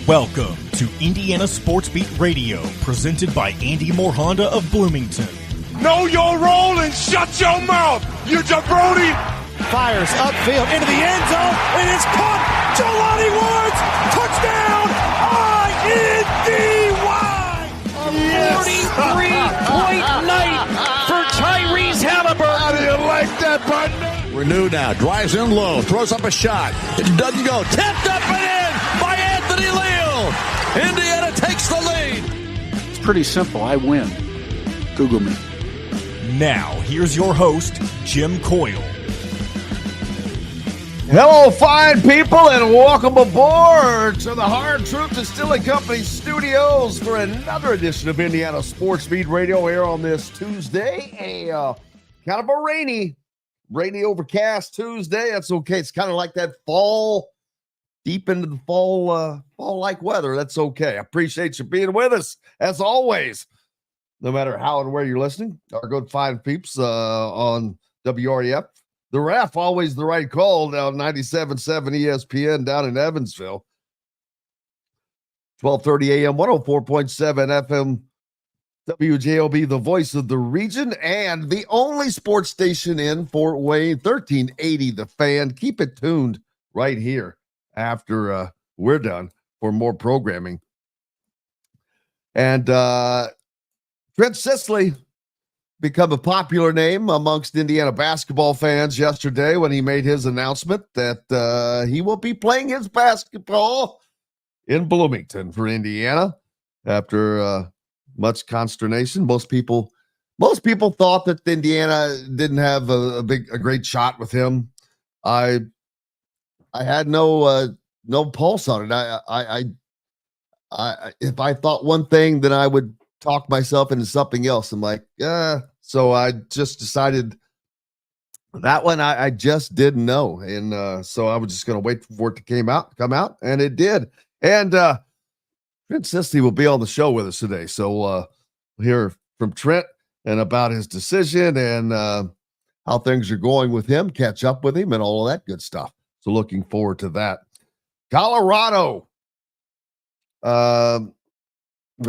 Welcome to Indiana Sports Beat Radio, presented by Andy Morhonda of Bloomington. Know your role and shut your mouth, you jabroni! Fires upfield into the end zone. It is caught. Jelani Woods, touchdown! INDY! A 43-point night for Tyrese Halliburton. How do you like that, partner? Renew now, drives in low, throws up a shot. It doesn't go. Tipped up and in by Anthony Leal. Indiana takes the lead. It's pretty simple. I win. Google me. Now, here's your host, Jim Coyle. Hello, fine people, and welcome aboard to the Hard Truth Distilling Company studios for another edition of Indiana Sports Beat Radio here on this Tuesday. Kind of a rainy, overcast Tuesday. That's okay. It's kind of like that fall, deep into the fall-like weather. That's okay. I appreciate you being with us, as always, no matter how and where you're listening. Our good fine peeps on WREF. The Ref, always the right call, down 97.7 ESPN down in Evansville. 12:30 a.m., 104.7 FM, WJOB, the voice of the region, and the only sports station in Fort Wayne, 1380 The Fan. Keep it tuned right here after we're done for more programming. And Trent Sisley become a popular name amongst Indiana basketball fans yesterday when he made his announcement that he will be playing his basketball in Bloomington for Indiana after much consternation. Most people thought that Indiana didn't have a great shot with him. I had no pulse on it. I if I thought one thing, then I would talk myself into something else. I'm like, so I just decided that one I just didn't know. And so I was just going to wait for it to come out, and it did. And Trent Sisley will be on the show with us today. So we'll hear from Trent and about his decision and how things are going with him, catch up with him, and all of that good stuff. So looking forward to that. Colorado.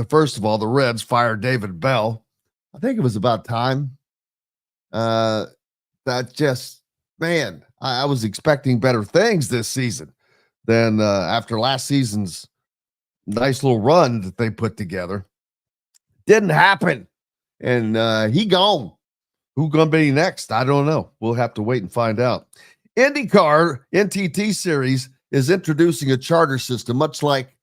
First of all, the Reds fired David Bell. I think it was about time. I was expecting better things this season than after last season's nice little run that they put together. Didn't happen. And he gone. Who's going to be next? I don't know. We'll have to wait and find out. IndyCar NTT Series is introducing a charter system, much like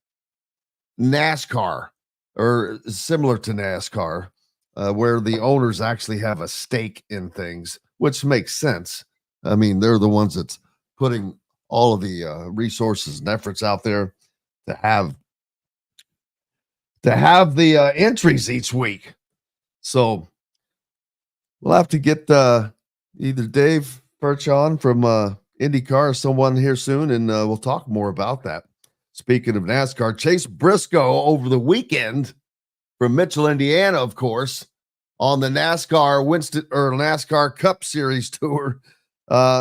NASCAR, or similar to NASCAR, where the owners actually have a stake in things, which makes sense. I mean, they're the ones that's putting all of the resources and efforts out there to have the entries each week. So we'll have to get either Dave Perchon from IndyCar or someone here soon, and we'll talk more about that. Speaking of NASCAR, Chase Briscoe over the weekend from Mitchell, Indiana, of course, on the NASCAR Cup Series tour,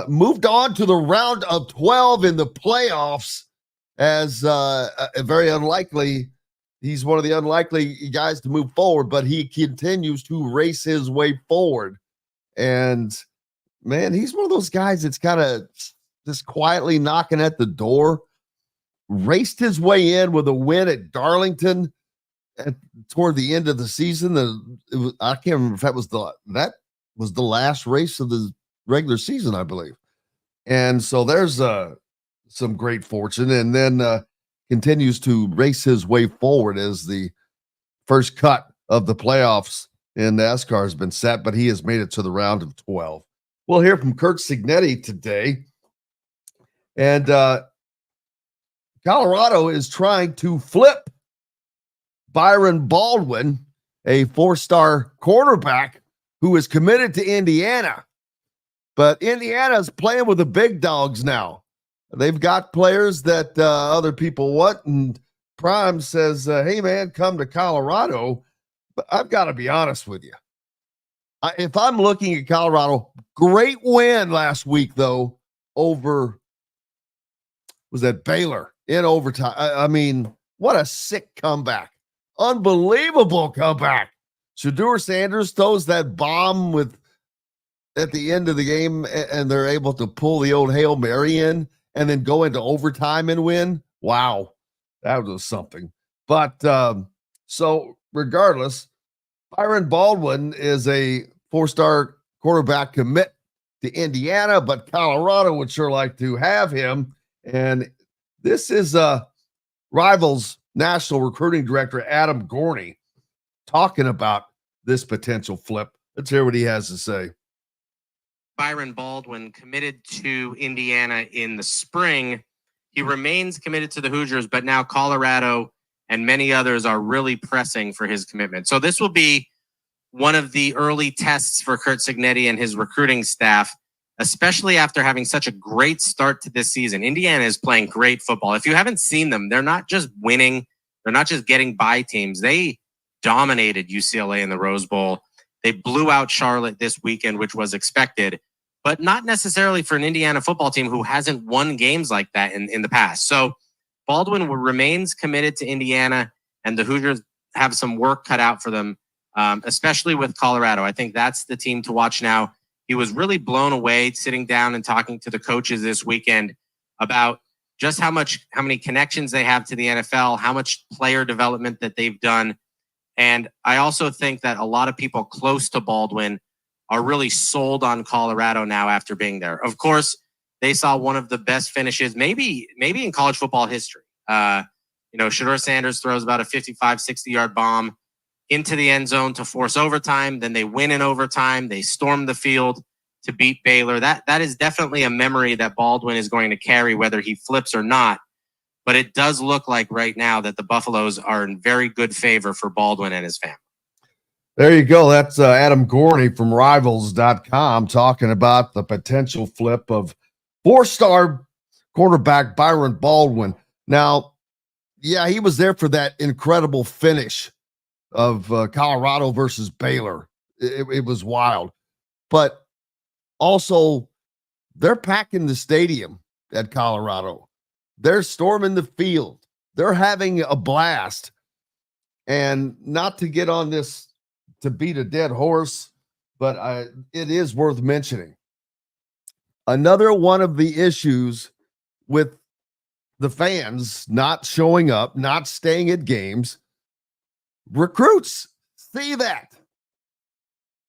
moved on to the round of 12 in the playoffs as very unlikely. He's one of the unlikely guys to move forward, but he continues to race his way forward. And, man, he's one of those guys that's kind of just quietly knocking at the door. Raced his way in with a win at Darlington toward the end of the season. I can't remember if that was the last race of the regular season, I believe. And so there's some great fortune, and then continues to race his way forward as the first cut of the playoffs in NASCAR has been set, but he has made it to the round of 12. We'll hear from Kurt Cignetti today. And Colorado is trying to flip Byron Baldwin, a four-star quarterback who is committed to Indiana. But Indiana is playing with the big dogs now. They've got players that other people want, and Prime says, hey, man, come to Colorado. But I've got to be honest with you. If I'm looking at Colorado, great win last week, though, over, was that Baylor? In overtime. I mean, What a sick comeback. Unbelievable comeback. Shedeur Sanders throws that bomb at the end of the game, and they're able to pull the old Hail Mary in and then go into overtime and win. Wow, that was something. But so regardless, Byron Baldwin is a 4-star quarterback commit to Indiana, but Colorado would sure like to have him. And this is Rivals National Recruiting Director Adam Gorney talking about this potential flip. Let's hear what he has to say. Byron Baldwin committed to Indiana in the spring. He remains committed to the Hoosiers, but now Colorado and many others are really pressing for his commitment. So this will be one of the early tests for Curt Cignetti and his recruiting staff, especially after having such a great start to this season. Indiana is playing great football. If you haven't seen them, they're not just winning. They're not just getting by teams. They dominated UCLA in the Rose Bowl. They blew out Charlotte this weekend, which was expected, but not necessarily for an Indiana football team who hasn't won games like that in the past. So Baldwin remains committed to Indiana, and the Hoosiers have some work cut out for them, especially with Colorado. I think that's the team to watch now. He was really blown away sitting down and talking to the coaches this weekend about just how many connections they have to the NFL, how much player development that they've done. And I also think that a lot of people close to Baldwin are really sold on Colorado now after being there. Of course, they saw one of the best finishes, maybe in college football history. Shedeur Sanders throws about a 55, 60-yard bomb into the end zone to force overtime. Then they win in overtime. They storm the field to beat Baylor. That is definitely a memory that Baldwin is going to carry, whether he flips or not. But it does look like right now that the Buffaloes are in very good favor for Baldwin and his family. There you go. That's Adam Gorney from Rivals.com talking about the potential flip of 4-star quarterback Byron Baldwin. Now, yeah, he was there for that incredible finish of Colorado versus Baylor. It was wild. But also, they're packing the stadium at Colorado. They're storming the field. They're having a blast. And not to get on this to beat a dead horse, but it is worth mentioning. Another one of the issues with the fans not showing up, not staying at games, recruits see that.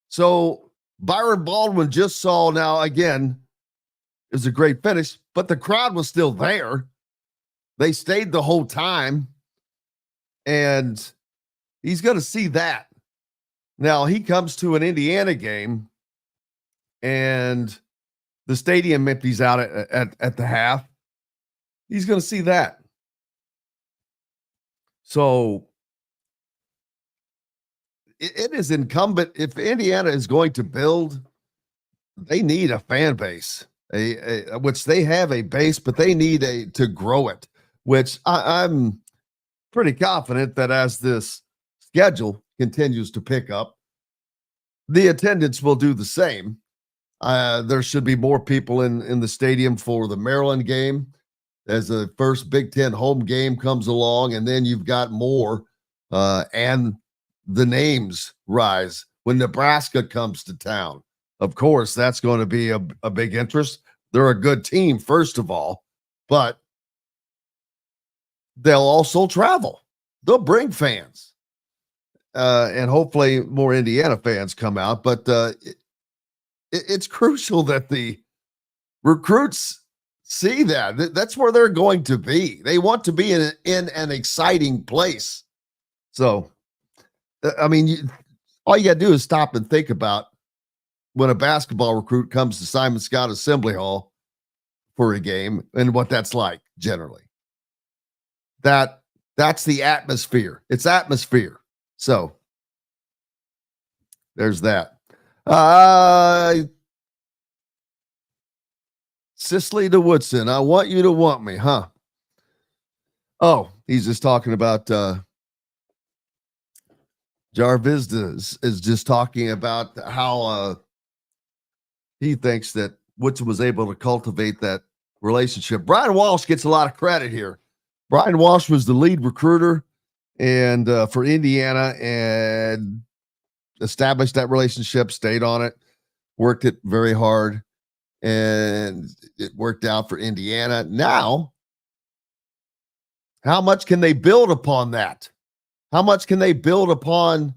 So Byron Baldwin just saw now, again, is a great finish, but the crowd was still there. They stayed the whole time, and he's going to see that. Now, he comes to an Indiana game, and the stadium empties out at the half. He's going to see that. So it is incumbent, if Indiana is going to build, they need a fan base, which they have a base, but they need to grow it, which I'm pretty confident that as this schedule continues to pick up, the attendance will do the same. There should be more people in the stadium for the Maryland game as the first Big Ten home game comes along, and then you've got more, and the names rise when Nebraska comes to town. Of course, that's going to be a big interest. They're a good team, first of all, but they'll also travel. They'll bring fans. And hopefully more Indiana fans come out. But it's crucial that the recruits see that. That's where they're going to be. They want to be in an exciting place. So, I mean, all you got to do is stop and think about when a basketball recruit comes to Simon Scott Assembly Hall for a game and what that's like generally. That's the atmosphere. It's atmosphere. So there's that. Cicely de Woodson, I want you to want me, huh? Oh, he's just talking about Jarvis is just talking about how he thinks that Woodson was able to cultivate that relationship. Brian Walsh gets a lot of credit here. Brian Walsh was the lead recruiter and for Indiana, and established that relationship, stayed on it, worked it very hard, and it worked out for Indiana. Now, how much can they build upon that? How much can they build upon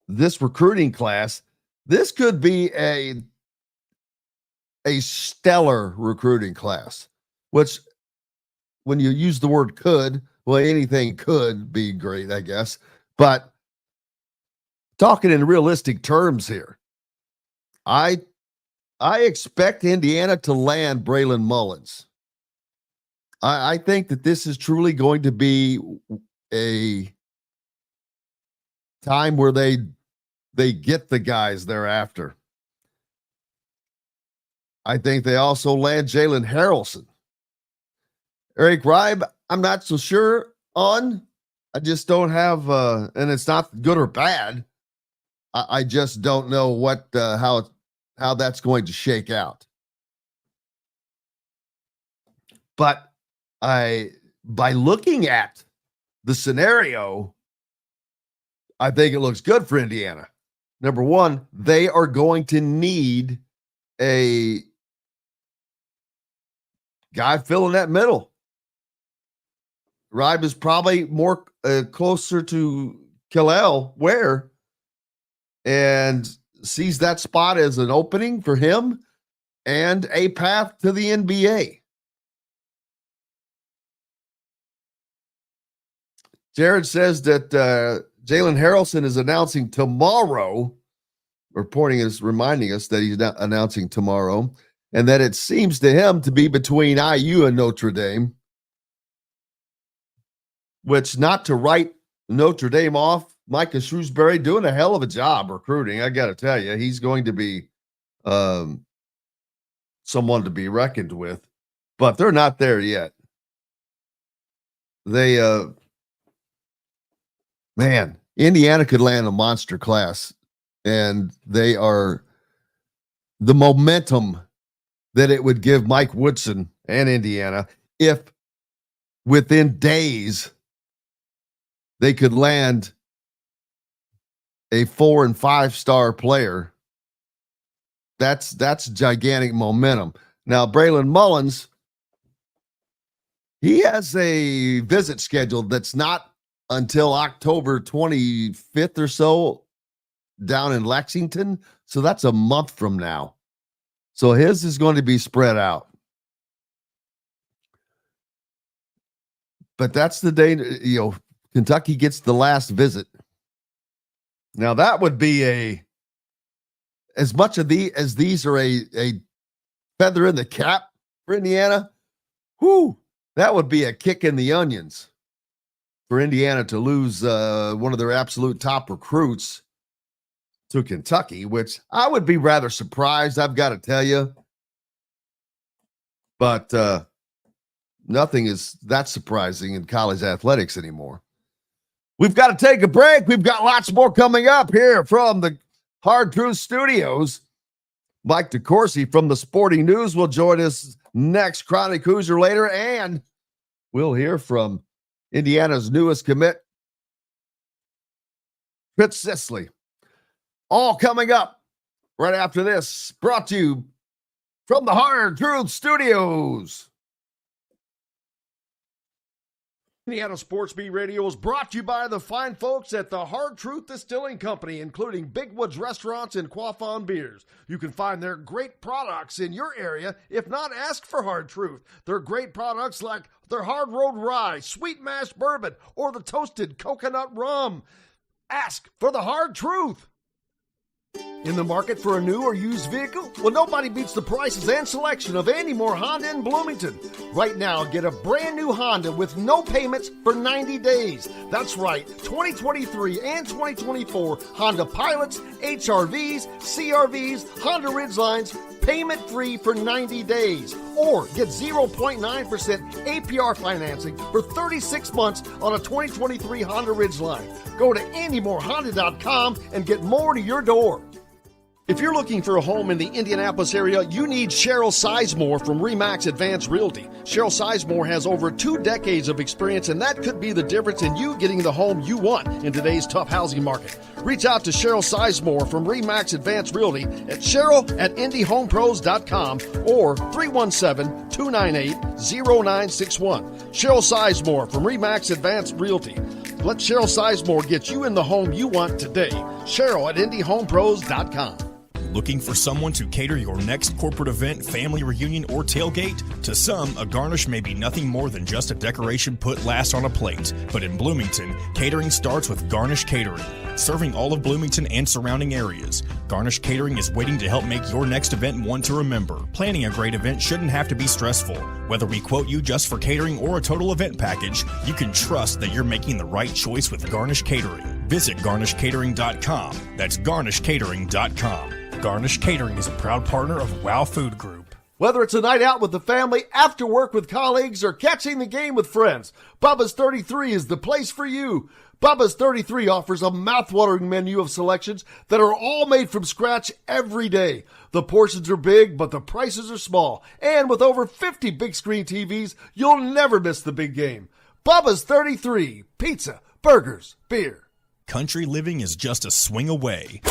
this recruiting class? This could be a stellar recruiting class, which when you use the word could, well, anything could be great, I guess. But talking in realistic terms here, I expect Indiana to land Braylon Mullins. I think that this is truly going to be a time where they get the guys thereafter. I think they also land Jalen Harrelson. Eric Ribe, I'm not so sure on. I just don't have, and it's not good or bad. I just don't know what how that's going to shake out. But by looking at the scenario, I think it looks good for Indiana. Number one, they are going to need a guy filling that middle. Ribe is probably more closer to Kel'el Ware and sees that spot as an opening for him and a path to the NBA. Jared says that Jalen Harrelson is announcing tomorrow, reminding us that he's announcing tomorrow, and that it seems to him to be between IU and Notre Dame, which, not to write Notre Dame off, Micah Shrewsbury doing a hell of a job recruiting. I got to tell you, he's going to be someone to be reckoned with, but they're not there yet. Indiana could land a monster class, and they are the momentum that it would give Mike Woodson and Indiana if within days they could land a 4- and 5-star player. That's gigantic momentum. Now, Braylon Mullins, he has a visit scheduled that's not until October 25th or so down in Lexington. So that's a month from now. So his is going to be spread out. But that's the day, Kentucky gets the last visit. Now that would be as much of as these are a feather in the cap for Indiana. That would be a kick in the onions for Indiana to lose one of their absolute top recruits to Kentucky, which I would be rather surprised, I've got to tell you. But nothing is that surprising in college athletics anymore. We've got to take a break. We've got lots more coming up here from the Hard Truth Studios. Mike DeCourcy from the Sporting News will join us next. Chronic Hoosier later, and we'll hear from Indiana's newest commit, Fitz Sisley. All coming up right after this, brought to you from the Hard Truth Studios. Indiana Sports Beat Radio is brought to you by the fine folks at the Hard Truth Distilling Company, including Big Woods Restaurants and Quaffon Beers. You can find their great products in your area. If not, ask for Hard Truth. Their great products like their Hard Road Rye, Sweet Mash Bourbon, or the Toasted Coconut Rum. Ask for the Hard Truth. In the market for a new or used vehicle? Well, nobody beats the prices and selection of Andy Moore Honda in Bloomington. Right now, get a brand new Honda with no payments for 90 days. That's right, 2023 and 2024 Honda Pilots, HRVs, CRVs, Honda Ridgelines, payment-free for 90 days. Or get 0.9% APR financing for 36 months on a 2023 Honda Ridgeline. Go to AndyMooreHonda.com and get more to your door. If you're looking for a home in the Indianapolis area, you need Cheryl Sizemore from RE/MAX Advanced Realty. Cheryl Sizemore has over 2 decades of experience, and that could be the difference in you getting the home you want in today's tough housing market. Reach out to Cheryl Sizemore from RE/MAX Advanced Realty at cheryl@indiehomepros.com or 317-298-0961. Cheryl Sizemore from RE/MAX Advanced Realty. Let Cheryl Sizemore get you in the home you want today. Cheryl@indiehomepros.com. Looking for someone to cater your next corporate event, family reunion, or tailgate? To some, a garnish may be nothing more than just a decoration put last on a plate. But in Bloomington, catering starts with Garnish Catering. Serving all of Bloomington and surrounding areas, Garnish Catering is waiting to help make your next event one to remember. Planning a great event shouldn't have to be stressful. Whether we quote you just for catering or a total event package, you can trust that you're making the right choice with Garnish Catering. Visit garnishcatering.com. That's garnishcatering.com. Garnish Catering is a proud partner of WOW Food Group. Whether it's a night out with the family, after work with colleagues, or catching the game with friends, Bubba's 33 is the place for you. Bubba's 33 offers a mouthwatering menu of selections that are all made from scratch every day. The portions are big, but the prices are small. And with over 50 big screen TVs, you'll never miss the big game. Bubba's 33, pizza, burgers, beer. Country living is just a swing away.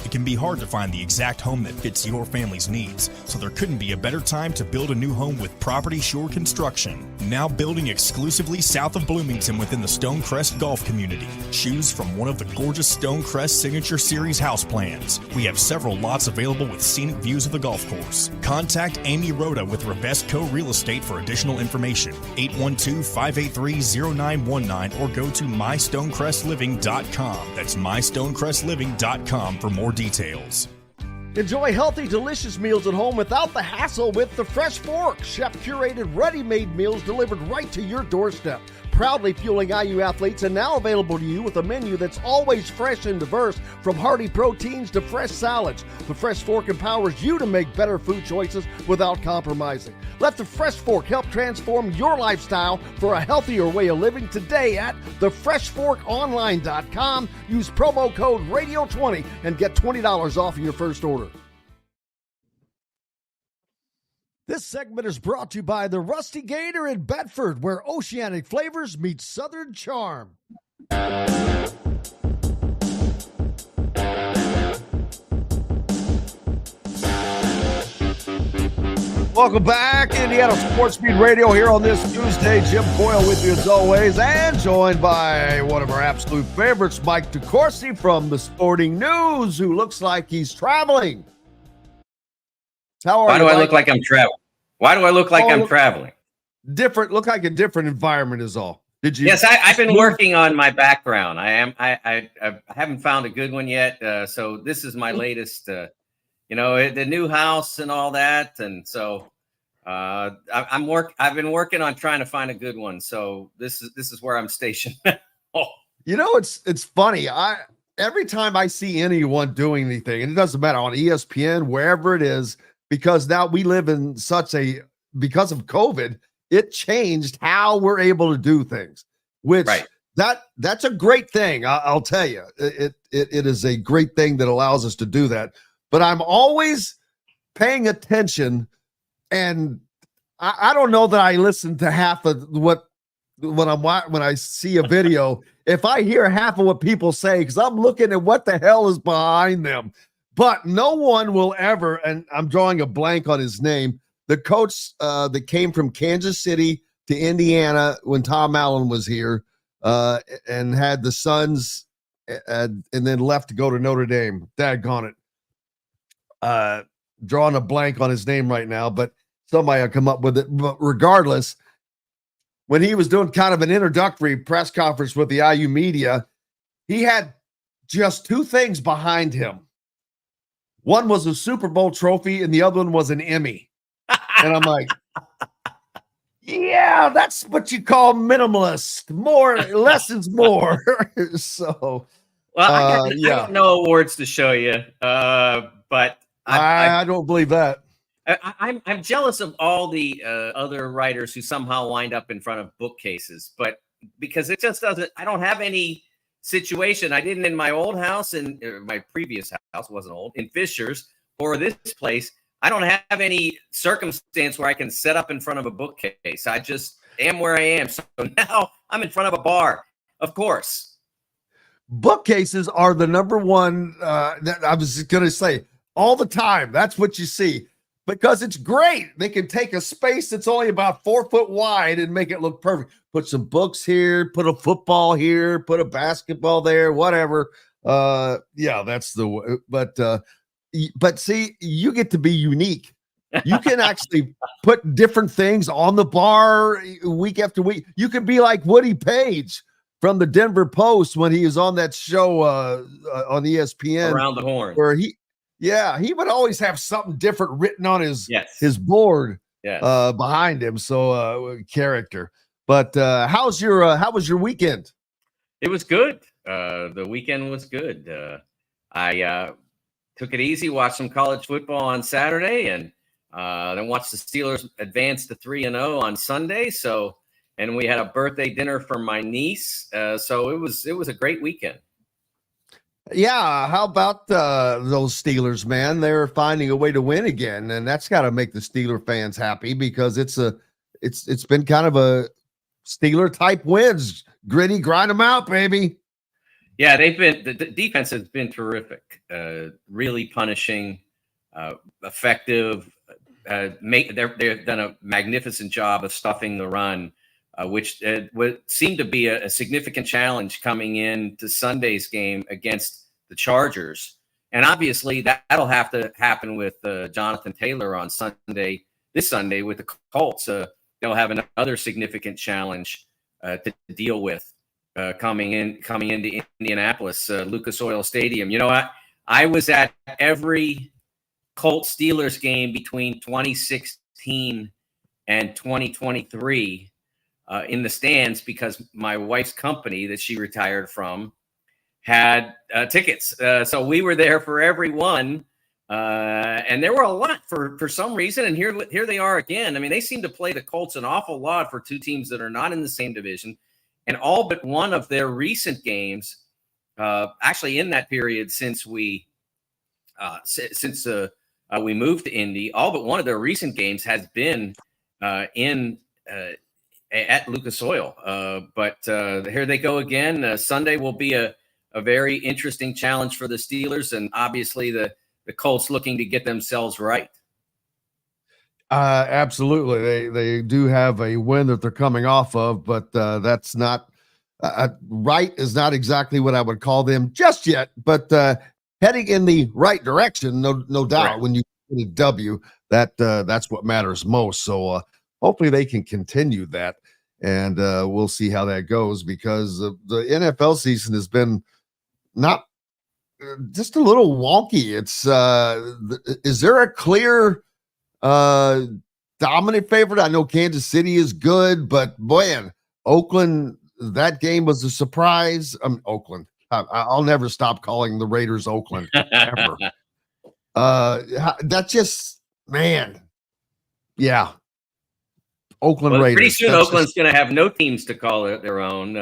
It can be hard to find the exact home that fits your family's needs, so there couldn't be a better time to build a new home with Property Shore Construction. Now building exclusively south of Bloomington within the Stonecrest Golf community. Choose from one of the gorgeous Stonecrest Signature Series house plans. We have several lots available with scenic views of the golf course. Contact Amy Rhoda with Revesco Real Estate for additional information. 812-583-0919 or go to mystonecrestliving.com. That's mystonecrestliving.com for more details. Enjoy healthy, delicious meals at home without the hassle with the Fresh Fork. Chef-curated, ready-made meals delivered right to your doorstep. Proudly fueling IU athletes and now available to you with a menu that's always fresh and diverse, from hearty proteins to fresh salads. The Fresh Fork empowers you to make better food choices without compromising. Let the Fresh Fork help transform your lifestyle for a healthier way of living today at thefreshforkonline.com. Use promo code RADIO20 and get $20 off your first order. This segment is brought to you by the Rusty Gator in Bedford, where oceanic flavors meet southern charm. Welcome back, Indiana Sports Beat Radio here on this Tuesday. Jim Coyle with you as always, and joined by one of our absolute favorites, Mike DeCourcy from the Sporting News, who looks like he's traveling. Why do I look like I'm traveling? Why do I look like I'm traveling? Different, look like a different environment is all. Did you? Yes, I've been working on my background. I haven't found a good one yet. So this is my latest, the new house and all that. And so I've been working on trying to find a good one. So this is where I'm stationed. Oh. It's funny. Every time I see anyone doing anything, and it doesn't matter on ESPN, wherever it is, because now we live in because of COVID, it changed how we're able to do things, which right. That's a great thing. I'll tell you, it is a great thing that allows us to do that. But I'm always paying attention, and I don't know that I listen to half of when I see a video. If I hear half of what people say, because I'm looking at what the hell is behind them. But no one will ever, and I'm drawing a blank on his name, the coach that came from Kansas City to Indiana when Tom Allen was here and had the Suns and then left to go to Notre Dame. Daggone it. Drawing a blank on his name right now, but somebody will come up with it. But regardless, when he was doing kind of an introductory press conference with the IU media, he had just 2 things behind him. One was a Super Bowl trophy, and the other one was an Emmy. And I'm like, yeah, that's what you call minimalist. Less is more. So, well, I got no awards to show you, but I don't believe that. I'm jealous of all the other writers who somehow wind up in front of bookcases, but because it just doesn't. I don't have any situation. I didn't in my old house, and my previous house wasn't old, in Fishers, or this place. I don't have any circumstance where I can set up in front of a bookcase. I just am where I am. So now I'm in front of a bar, of course. Bookcases are the number one. That I was going to say all the time. That's what you see because it's great. They can take a space that's only about 4 foot wide and make it look perfect. Put some books here, put a football here, put a basketball there, whatever. Yeah, that's the. But see, you get to be unique. You can actually put different things on the bar week after week. You could be like Woody Page from the Denver Post when he was on that show on ESPN. Around the Horn. Where he would always have something different written on his board behind him. So character. But how was your weekend? It was good. The weekend was good. I took it easy, watched some college football on Saturday, and then watched the Steelers advance to 3-0 on Sunday. So, and we had a birthday dinner for my niece. So it was a great weekend. Yeah, how about those Steelers, man? They're finding a way to win again, and that's got to make the Steeler fans happy because it's been kind of a Steeler type wins, gritty, grind them out, baby. Yeah, the defense has been terrific, really punishing, effective. They've done a magnificent job of stuffing the run, which would seem to be a significant challenge coming into Sunday's game against the Chargers. And obviously that'll have to happen with Jonathan Taylor on this Sunday with the Colts. They'll have another significant challenge to deal with. Coming into Indianapolis, Lucas Oil Stadium. You know what? I was at every Colts Steelers game between 2016 and 2023 in the stands because my wife's company that she retired from had tickets. So we were there for every one. And there were a lot for some reason. And here they are again. I mean, they seem to play the Colts an awful lot for two teams that are not in the same division. And all but one of their recent games, actually in that period since we moved to Indy, all but one of their recent games has been at Lucas Oil. But here they go again. Sunday will be a very interesting challenge for the Steelers, and obviously the Colts looking to get themselves right. Absolutely. They do have a win that they're coming off of, but that's not right is not exactly what I would call them just yet, but heading in the right direction. No doubt. Right. When you get a W, that's what matters most. So hopefully they can continue that, and we'll see how that goes because the NFL season has been not just a little wonky. It's is there a clear dominant favorite? I know Kansas City is good, but man, Oakland, that game was a surprise. Oakland. I'll never stop calling the Raiders Oakland ever. That just, man. Yeah. Oakland Raiders. Pretty soon Oakland's going to have no teams to call it their own.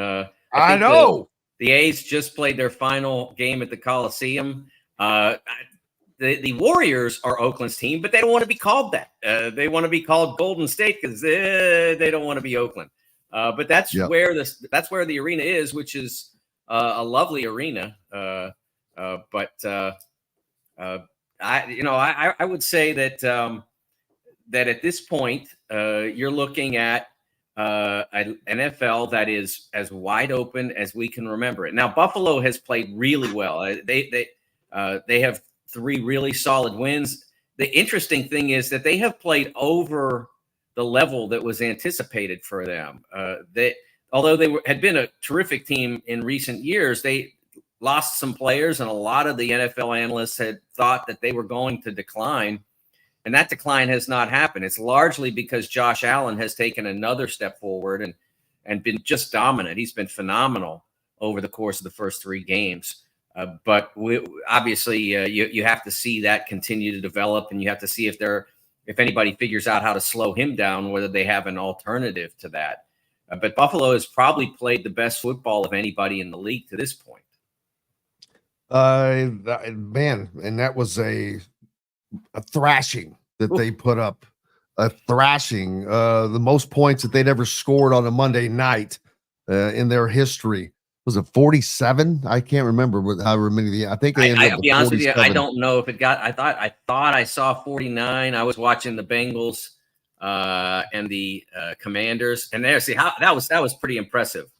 I know. The A's just played their final game at the Coliseum. The Warriors are Oakland's team, but they don't want to be called that. They want to be called Golden State because they don't want to be Oakland. But that's where the arena is, which is a lovely arena. But I would say that that at this point you're looking at an NFL that is as wide open as we can remember it. Now Buffalo has played really well. They have 3 really solid wins. The interesting thing is that they have played over the level that was anticipated for them. Although they had been a terrific team in recent years, they lost some players, and a lot of the NFL analysts had thought that they were going to decline, and that decline has not happened. It's largely because Josh Allen has taken another step forward and been just dominant. He's been phenomenal over the course of the first 3 games. But obviously, you have to see that continue to develop, and you have to see if anybody figures out how to slow him down, whether they have an alternative to that. But Buffalo has probably played the best football of anybody in the league to this point. Man, and that was a thrashing that they put up. A thrashing, the most points that they'd ever scored on a Monday night in their history. Was it 47? I can't remember however many. I think they ended up I'll with be honest with 47. you, I don't know if it got. I thought I saw 49. I was watching the Bengals and the Commanders, and there, see how that was pretty impressive.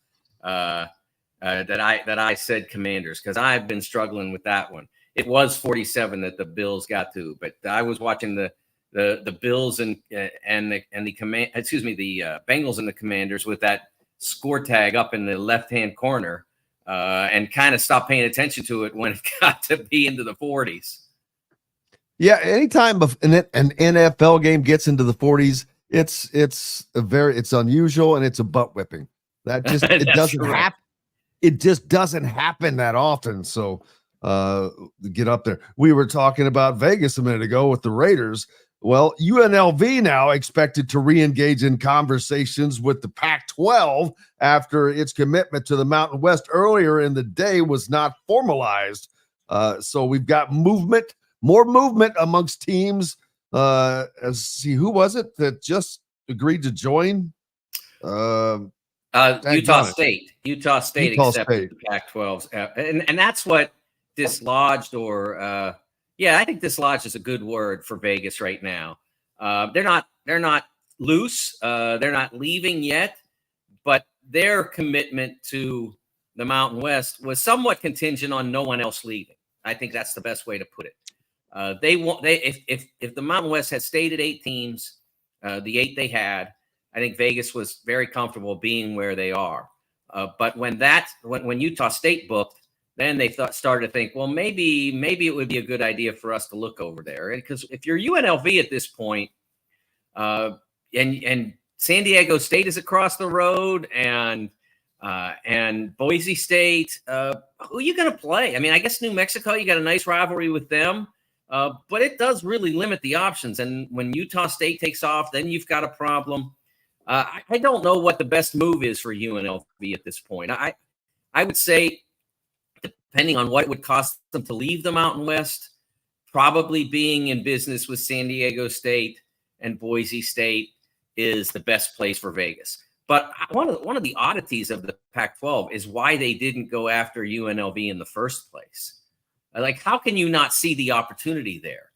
That I said Commanders, because I've been struggling with that one. It was 47 that the Bills got to, but I was watching the Bills and the Bengals and the Commanders with that score tag up in the left-hand corner, and kind of stopped paying attention to it when it got to be into the 40s. Yeah, anytime an NFL game gets into the 40s, it's unusual, and it's a butt whipping. That just it doesn't happen. It just doesn't happen that often. So get up there. We were talking about Vegas a minute ago with the Raiders. Well, UNLV now expected to re-engage in conversations with the Pac-12 after its commitment to the Mountain West earlier in the day was not formalized. So we've got more movement amongst teams. Who was it that just agreed to join? Utah State. Utah State accepted the Pac-12, and that's what dislodged, or I think dislodged is a good word for Vegas right now. They're not loose. They're not leaving yet, but their commitment to the Mountain West was somewhat contingent on no one else leaving. I think that's the best way to put it. If the Mountain West had stayed at 8 teams, the 8 they had, I think Vegas was very comfortable being where they are. But when Utah State booked, then they started to think, well, maybe it would be a good idea for us to look over there. Because if you're UNLV at this point, and San Diego State is across the road, and Boise State, who are you going to play? I mean, I guess New Mexico, you got a nice rivalry with them, but it does really limit the options. And when Utah State takes off, then you've got a problem. I don't know what the best move is for UNLV at this point. I would say, depending on what it would cost them to leave the Mountain West, probably being in business with San Diego State and Boise State is the best place for Vegas. But one of the oddities of the Pac-12 is why they didn't go after UNLV in the first place. Like, how can you not see the opportunity there?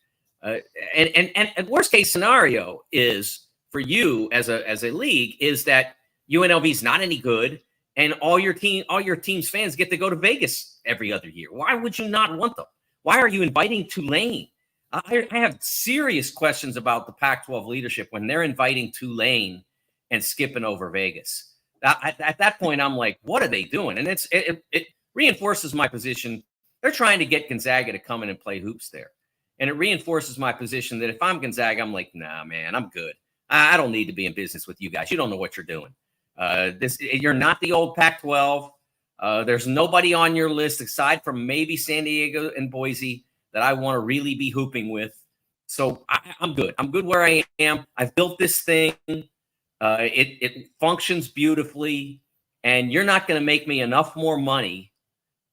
And worst case scenario is for you as a league is that UNLV is not any good, and all your team's fans get to go to Vegas every other year. Why would you not want them? Why are you inviting Tulane? I have serious questions about the Pac-12 leadership when they're inviting Tulane and skipping over Vegas. At that point, I'm like, what are they doing? And it reinforces my position. They're trying to get Gonzaga to come in and play hoops there. And it reinforces my position that if I'm Gonzaga, I'm like, nah, man, I'm good. I don't need to be in business with you guys. You don't know what you're doing. You're not the old Pac-12. There's nobody on your list aside from maybe San Diego and Boise that I want to really be hooping with. So I'm good. I'm good where I am. I've built this thing. It functions beautifully, and you're not going to make me enough more money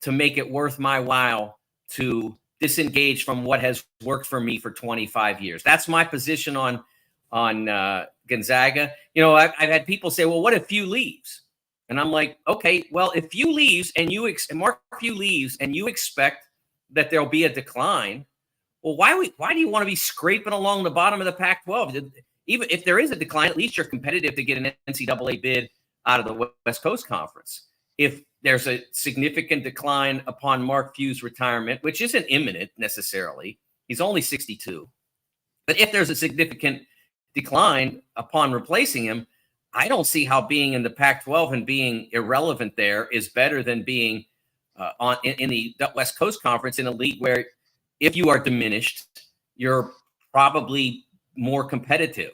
to make it worth my while to disengage from what has worked for me for 25 years. That's my position on Gonzaga. You know, I've had people say, well, what if Few leaves? And I'm like, okay, well, if Few leaves and Mark Few leaves and you expect that there'll be a decline, well, why do you want to be scraping along the bottom of the Pac-12? Even if there is a decline, at least you're competitive to get an NCAA bid out of the West Coast Conference. If there's a significant decline upon Mark Few's retirement, which isn't imminent necessarily, he's only 62. But if there's a significant decline upon replacing him, I don't see how being in the Pac-12 and being irrelevant there is better than being in the West Coast Conference in a league where if you are diminished, you're probably more competitive.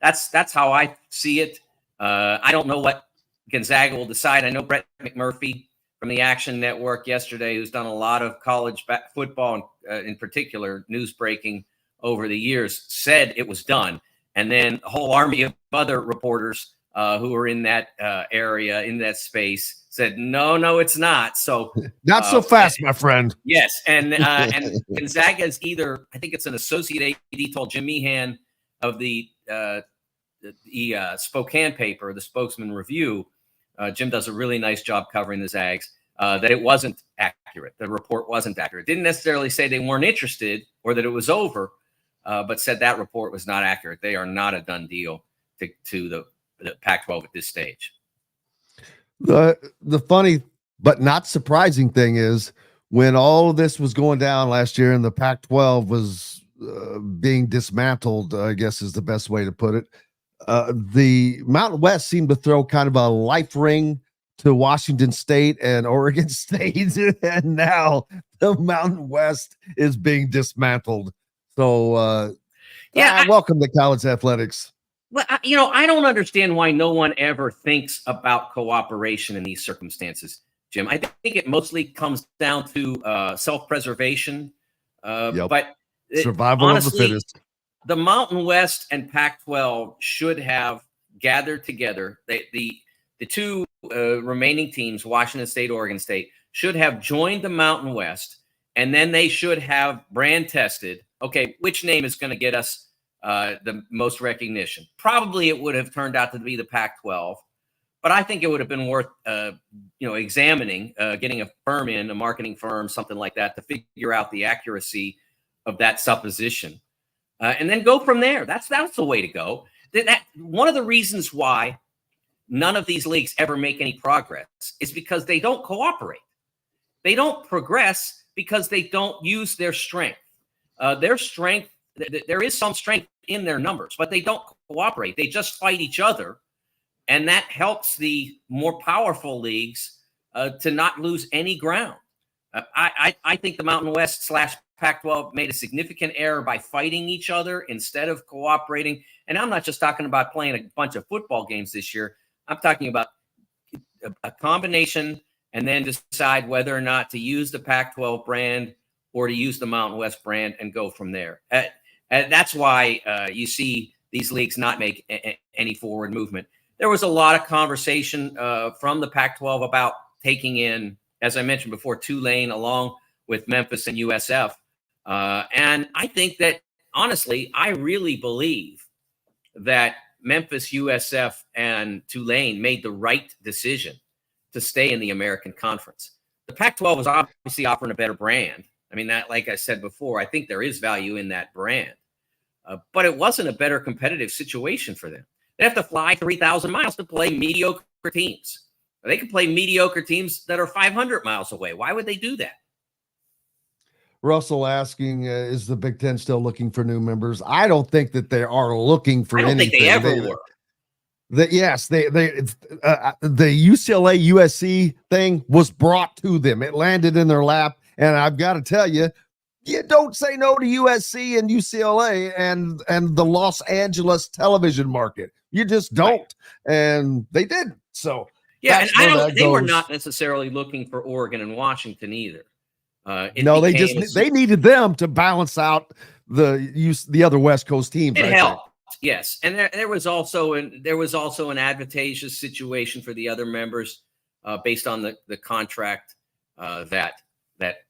That's how I see it. I don't know what Gonzaga will decide. I know Brett McMurphy from the Action Network yesterday, who's done a lot of college football, in particular, news breaking over the years, said it was done. And then a whole army of other reporters who are in that area, in that space, said, no, it's not. So not so fast, my friend. Yes, and Gonzaga's either, I think it's an associate AD told Jim Meehan of the Spokane paper, the Spokesman Review. Jim does a really nice job covering the Zags. That it wasn't accurate. The report wasn't accurate. Didn't necessarily say they weren't interested or that it was over, but said that report was not accurate. They are not a done deal to the Pac-12 at this stage. The funny but not surprising thing is when all of this was going down last year and the Pac-12 was being dismantled, I guess is the best way to put it, the Mountain West seemed to throw kind of a life ring to Washington State and Oregon State, and now the Mountain West is being dismantled. So, welcome to college athletics. Well, I don't understand why no one ever thinks about cooperation in these circumstances, Jim. I think it mostly comes down to self-preservation. But survival honestly, of the fittest. The Mountain West and Pac-12 should have gathered together. The two remaining teams, Washington State, Oregon State, should have joined the Mountain West, and then they should have brand tested. Okay, which name is going to get us the most recognition? Probably it would have turned out to be the Pac-12, but I think it would have been worth examining, getting a firm in, a marketing firm, something like that, to figure out the accuracy of that supposition, and then go from there. That's the way to go. That one of the reasons why none of these leagues ever make any progress is because they don't cooperate. They don't progress because they don't use their strength. Their strength, there is some strength in their numbers, but they don't cooperate. They just fight each other. And that helps the more powerful leagues to not lose any ground. I think the Mountain West / Pac-12 made a significant error by fighting each other instead of cooperating. And I'm not just talking about playing a bunch of football games this year. I'm talking about a combination and then decide whether or not to use the Pac-12 brand or to use the Mountain West brand and go from there. That's why you see these leagues not make any forward movement. There was a lot of conversation from the Pac-12 about taking in, as I mentioned before, Tulane along with Memphis and USF. And I think that, honestly, I really believe that Memphis, USF, and Tulane made the right decision to stay in the American Conference. The Pac-12 was obviously offering a better brand. I mean, that, like I said before, I think there is value in that brand. But it wasn't a better competitive situation for them. They have to fly 3,000 miles to play mediocre teams. They can play mediocre teams that are 500 miles away. Why would they do that? Russell asking, is the Big Ten still looking for new members? I don't think that they are looking for anything. I don't think they ever were. Yes, the UCLA USC thing was brought to them. It landed in their lap, and I've got to tell you, you don't say no to USC and UCLA and the Los Angeles television market. You just don't, and they did. So yeah, and they were not necessarily looking for Oregon and Washington either. No, they needed them to balance out the other West Coast teams. It helped, yes, and there was also an advantageous situation for the other members based on the contract that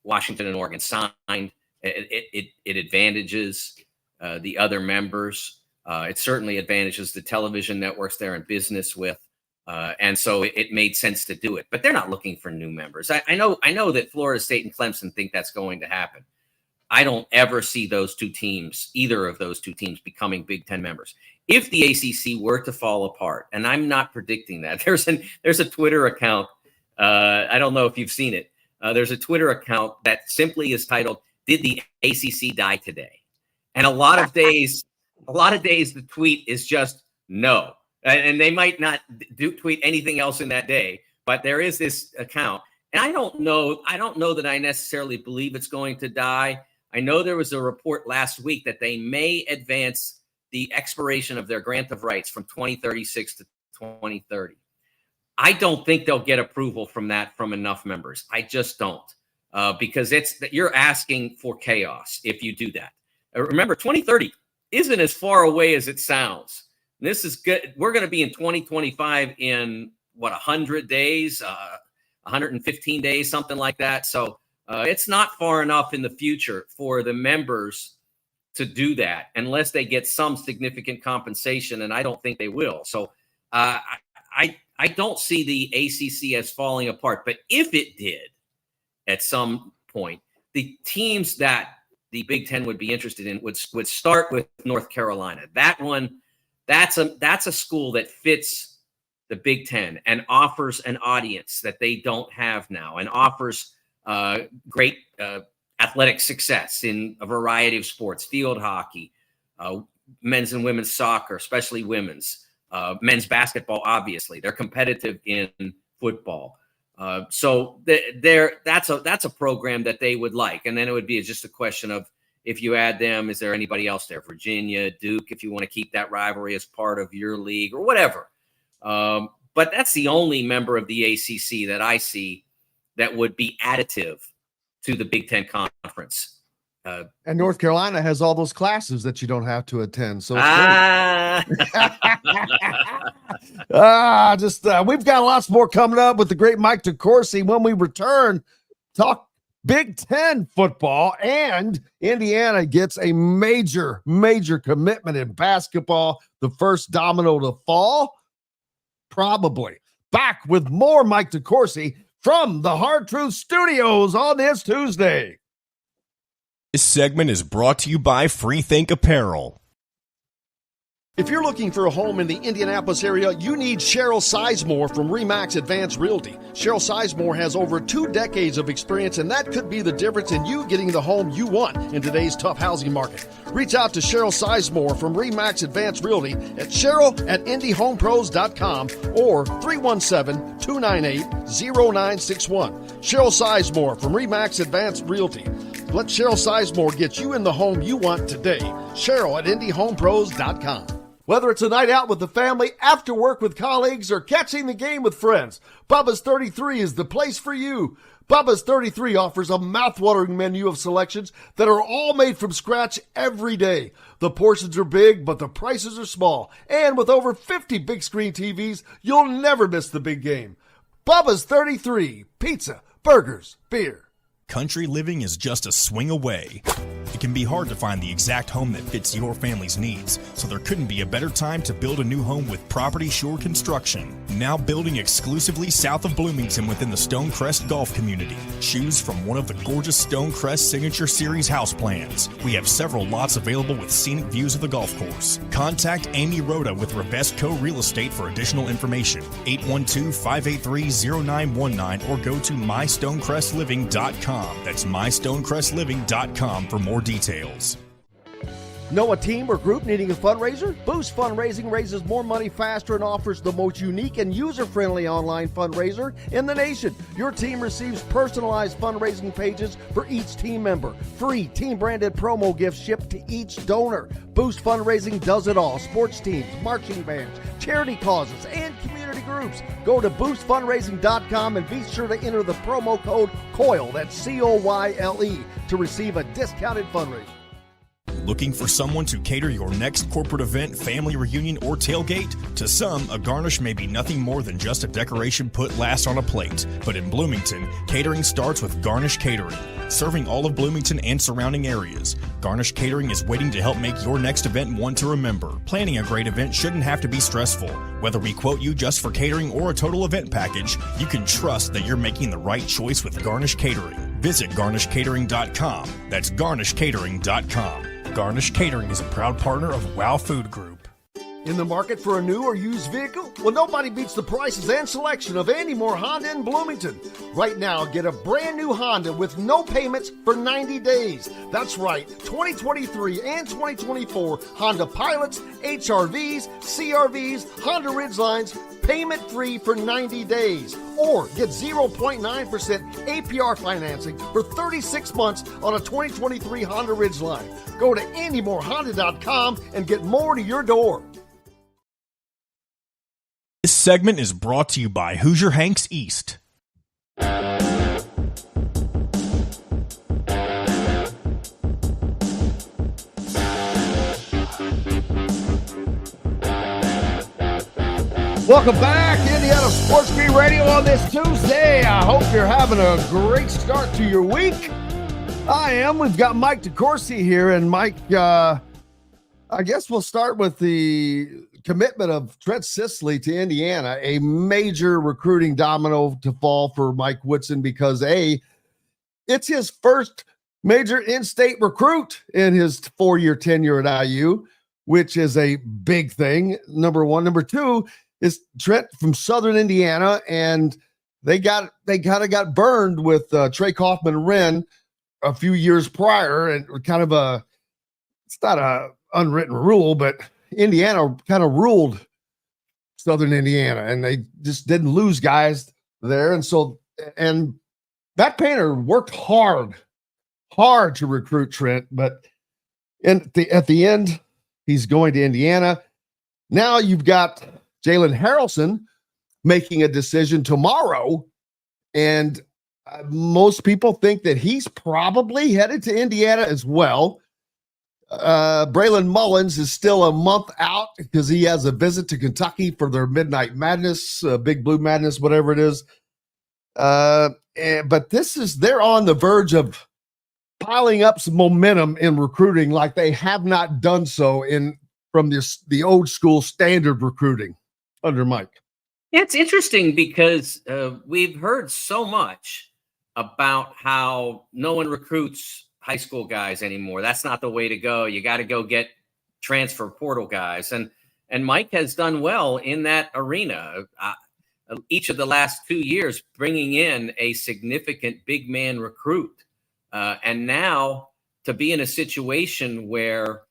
Washington and Oregon signed. It advantages the other members. It certainly advantages the television networks they're in business with. And so it made sense to do it, but they're not looking for new members. I know that Florida State and Clemson think that's going to happen. I don't ever see either of those two teams becoming Big Ten members. If the ACC were to fall apart, and I'm not predicting that, there's a Twitter account. I don't know if you've seen it. There's a Twitter account that simply is titled, "Did the ACC die today?" And a lot of days the tweet is just no. And they might not tweet anything else in that day, but there is this account. And I don't know that I necessarily believe it's going to die. I know there was a report last week that they may advance the expiration of their grant of rights from 2036 to 2030. I don't think they'll get approval from enough members. I just don't, because you're asking for chaos if you do that. Remember, 2030 isn't as far away as it sounds. This is good. We're going to be in 2025 in 100 days, 115 days, something like that. So it's not far enough in the future for the members to do that unless they get some significant compensation, and I don't think they will. So I don't see the ACC as falling apart, but if it did at some point, the teams that the Big Ten would be interested in would start with North Carolina. That one, that's a school that fits the Big Ten and offers an audience that they don't have now, and offers great athletic success in a variety of sports, field hockey, men's and women's soccer, especially women's, men's basketball. Obviously, they're competitive in football. So that's a program that they would like. And then it would be just a question of, if you add them, is there anybody else there? Virginia, Duke, if you want to keep that rivalry as part of your league or whatever. But that's the only member of the ACC that I see that would be additive to the Big Ten Conference. And North Carolina has all those classes that you don't have to attend. So it's we've got lots more coming up with the great Mike DeCourcy. When we return, talk Big Ten football, and Indiana gets a major commitment in basketball. The first domino to fall, probably. Back with more Mike DeCourcy from the Hard Truth Studios on this Tuesday. This segment is brought to you by Freethink Apparel. If you're looking for a home in the Indianapolis area, you need Cheryl Sizemore from RE/MAX Advanced Realty. Cheryl Sizemore has over 2 decades of experience, and that could be the difference in you getting the home you want in today's tough housing market. Reach out to Cheryl Sizemore from RE/MAX Advanced Realty at cheryl@indyhomepros.com or 317-298-0961. Cheryl Sizemore from RE/MAX Advanced Realty. Let Cheryl Sizemore get you in the home you want today. Cheryl@indyhomepros.com. Whether it's a night out with the family, after work with colleagues, or catching the game with friends, Bubba's 33 is the place for you. Bubba's 33 offers a mouthwatering menu of selections that are all made from scratch every day. The portions are big, but the prices are small. And with over 50 big screen TVs, you'll never miss the big game. Bubba's 33, pizza, burgers, beer. Country living is just a swing away. It can be hard to find the exact home that fits your family's needs, so there couldn't be a better time to build a new home with Property Shore Construction. Now building exclusively south of Bloomington within the Stonecrest Golf Community. Choose from one of the gorgeous Stonecrest Signature Series house plans. We have several lots available with scenic views of the golf course. Contact Amy Rhoda with Revesco Real Estate for additional information. 812-583-0919 or go to mystonecrestliving.com. That's mystonecrestliving.com for more details. Know a team or group needing a fundraiser? Boost Fundraising raises more money faster and offers the most unique and user-friendly online fundraiser in the nation. Your team receives personalized fundraising pages for each team member. Free team-branded promo gifts shipped to each donor. Boost Fundraising does it all. Sports teams, marching bands, charity causes, and community groups. Go to boostfundraising.com and be sure to enter the promo code COYLE, that's COYLE, to receive a discounted fundraiser. Looking for someone to cater your next corporate event, family reunion, or tailgate? To some, a garnish may be nothing more than just a decoration put last on a plate. But in Bloomington, catering starts with Garnish Catering. Serving all of Bloomington and surrounding areas, Garnish Catering is waiting to help make your next event one to remember. Planning a great event shouldn't have to be stressful. Whether we quote you just for catering or a total event package, you can trust that you're making the right choice with Garnish Catering. Visit garnishcatering.com. That's garnishcatering.com. Garnish Catering is a proud partner of WOW Food Group. In the market for a new or used vehicle? Well, nobody beats the prices and selection of Andy Moore Honda in Bloomington. Right now, get a brand new Honda with no payments for 90 days. That's right, 2023 and 2024 Honda Pilots, HRVs, CRVs, Honda Ridgelines, payment-free for 90 days. Or get 0.9% APR financing for 36 months on a 2023 Honda Ridgeline. Go to AndyMooreHonda.com and get more to your door. This segment is brought to you by Hoosier Hanks East. Welcome back, Indiana Sports Beat Radio on this Tuesday. I hope you're having a great start to your week. I am. We've got Mike DeCourcy here, and Mike, I guess we'll start with the commitment of Trent Sisley to Indiana, a major recruiting domino to fall for Mike Woodson because it's his first major in-state recruit in his 4-year tenure at IU, which is a big thing. Number one. Number two is Trent from Southern Indiana, and they kind of got burned with Trey Kaufman-Renn a few years prior, and it's not a unwritten rule, but Indiana kind of ruled Southern Indiana, and they just didn't lose guys there. And Matt Painter worked hard to recruit Trent, but at the end, he's going to Indiana. Now you've got Jalen Harrelson making a decision tomorrow, and most people think that he's probably headed to Indiana as well. Braylon Mullins is still a month out because he has a visit to Kentucky for their Midnight Madness, Big Blue Madness, whatever it is. But they're on the verge of piling up some momentum in recruiting like they have not done so from the old school standard recruiting under Mike. Yeah, it's interesting because we've heard so much about how no one recruits high school guys anymore. That's not the way to go. You got to go get transfer portal guys. And Mike has done well in that arena. Each of the last 2 years, bringing in a significant big man recruit. And now to be in a situation where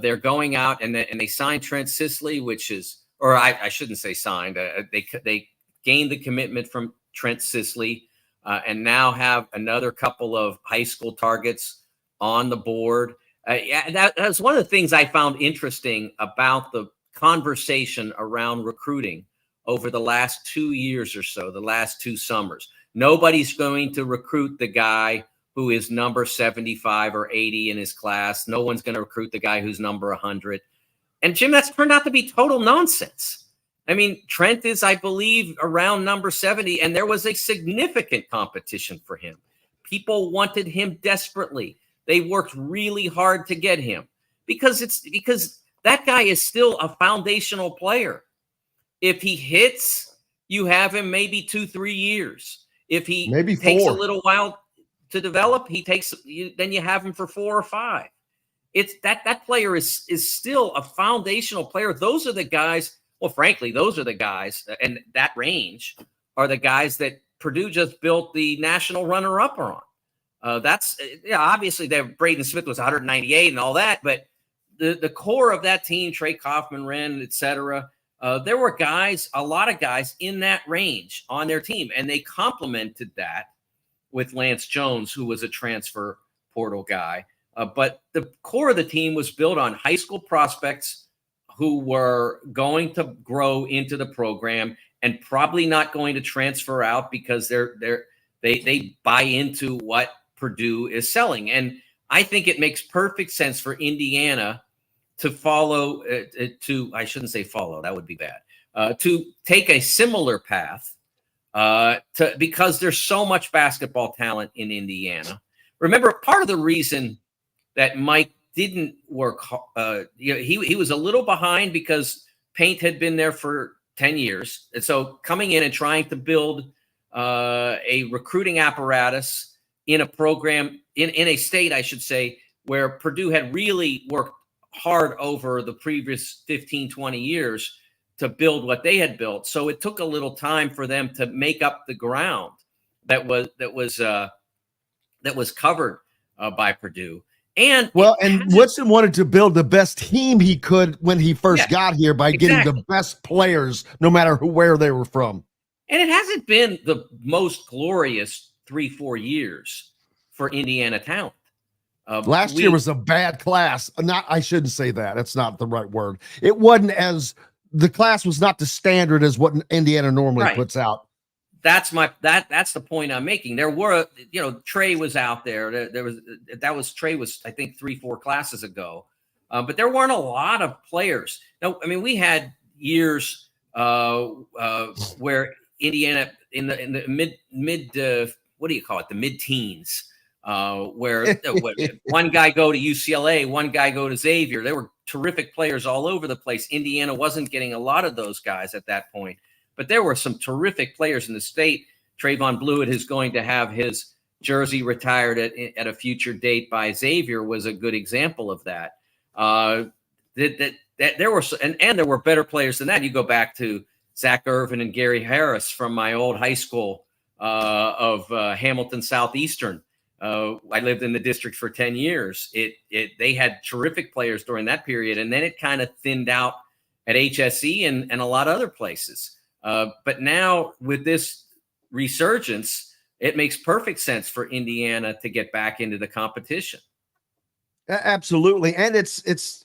they're going out and they signed Trent Sisley, which is, or I shouldn't say signed. They gained the commitment from Trent Sisley and now have another couple of high school targets on the board. That's one of the things I found interesting about the conversation around recruiting over the last 2 years or so, the last 2 summers. Nobody's going to recruit the guy who is number 75 or 80 in his class. No one's going to recruit the guy who's number 100. And Jim, that's turned out to be total nonsense. I mean, Trent is, I believe, around number 70, and there was a significant competition for him. People wanted him desperately. They worked really hard to get him because that guy is still a foundational player. If he hits, you have him maybe 2-3 years. If he maybe takes 4. a little while to develop, then you have him for 4 or 5. It's that player is still a foundational player. Those are the guys. Well, frankly, those are the guys, and that range are the guys that Purdue just built the national runner-up on. Obviously Braden Smith was 198 and all that, but the core of that team, Trey Kaufman-Renn, et cetera, there were a lot of guys in that range on their team, and they complemented that with Lance Jones, who was a transfer portal guy. But the core of the team was built on high school prospects who were going to grow into the program and probably not going to transfer out because they buy into what Purdue is selling. And I think it makes perfect sense for Indiana to follow I shouldn't say follow, that would be bad, to take a similar path because there's so much basketball talent in Indiana. Remember, part of the reason that Mike didn't work, he was a little behind because Paint had been there for 10 years. And so coming in and trying to build a recruiting apparatus in a program, in a state, I should say, where Purdue had really worked hard over the previous 15, 20 years to build what they had built. So it took a little time for them to make up the ground that was covered by Purdue. And Woodson wanted to build the best team he could when he first got here by getting the best players, no matter where they were from. And it hasn't been the most glorious 3-4 years for Indiana talent. Last year was a bad class. I shouldn't say that. That's not the right word. It wasn't the class was not the standard as what Indiana normally puts out. That's the point I'm making. There were, Trey was out there. Trey was, I think, 3-4 classes ago. But there weren't a lot of players. Now, I mean, we had years where Indiana in the mid what do you call it? The mid-teens, where one guy go to UCLA, one guy go to Xavier. There were terrific players all over the place. Indiana wasn't getting a lot of those guys at that point, but there were some terrific players in the state. Trayvon Blewett is going to have his jersey retired at a future date by Xavier was a good example of that. That there were and there were better players than that. You go back to Zach Irvin and Gary Harris from my old high school of Hamilton Southeastern. I lived in the district for 10 years. They had terrific players during that period, and then it kind of thinned out at HSE and a lot of other places. But now with this resurgence, it makes perfect sense for Indiana to get back into the competition. Absolutely. And it's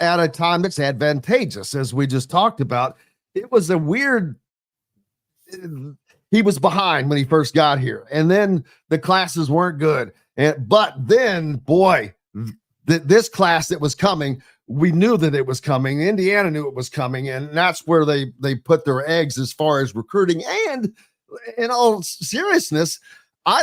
at a time that's advantageous, as we just talked about. It was a weird, he was behind when he first got here, and then the classes weren't good. But then, boy, this class that was coming, we knew that it was coming. Indiana knew it was coming, and that's where they put their eggs as far as recruiting. And in all seriousness, I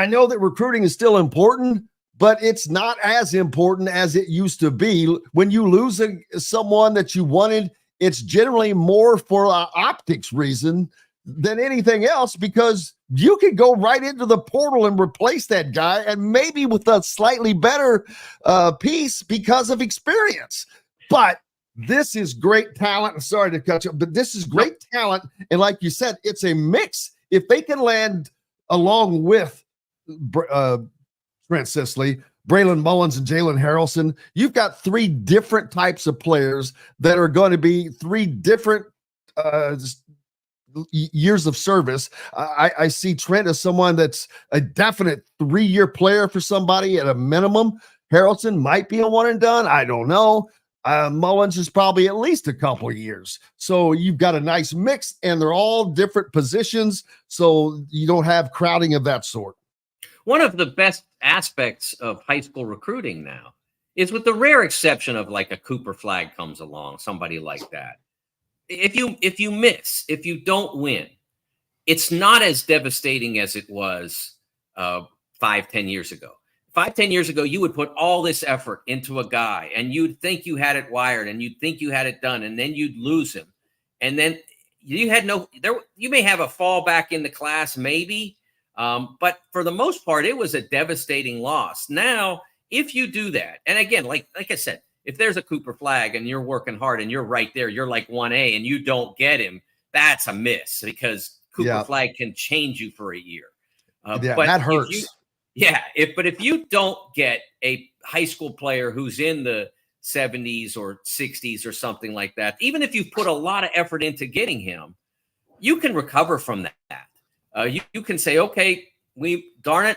know that recruiting is still important, but it's not as important as it used to be. When you lose someone that you wanted, it's generally more for an optics reason than anything else, because you could go right into the portal and replace that guy, and maybe with a slightly better piece because of experience. But this is great talent. I'm sorry to cut you, but this is great talent. And like you said, it's a mix. If they can land along with Trent Sisley, Braylon Mullins, and Jalen Harrelson, you've got three different types of players that are going to be three different years of service. I see Trent as someone that's a definite 3-year player for somebody at a minimum. Harrelson might be a one and done. I don't know. Mullins is probably at least a couple of years. So you've got a nice mix, and they're all different positions, so you don't have crowding of that sort. One of the best aspects of high school recruiting now is, with the rare exception of like a Cooper Flagg comes along, somebody like that. If you miss, if you don't win, it's not as devastating as it was 5-10 years ago. 5-10 years ago, you would put all this effort into a guy, and you'd think you had it wired, and you'd think you had it done, and then you'd lose him, and then you had you may have a fallback in the class, maybe, but for the most part, it was a devastating loss. Now, if you do that, and again, like I said, if there's a Cooper Flagg and you're working hard and you're right there, you're like 1A, and you don't get him, that's a miss, because Cooper Flagg can change you for a year. But that hurts. But if you don't get a high school player who's in the 70s or 60s or something like that, even if you've put a lot of effort into getting him, you can recover from that. You can say, okay, we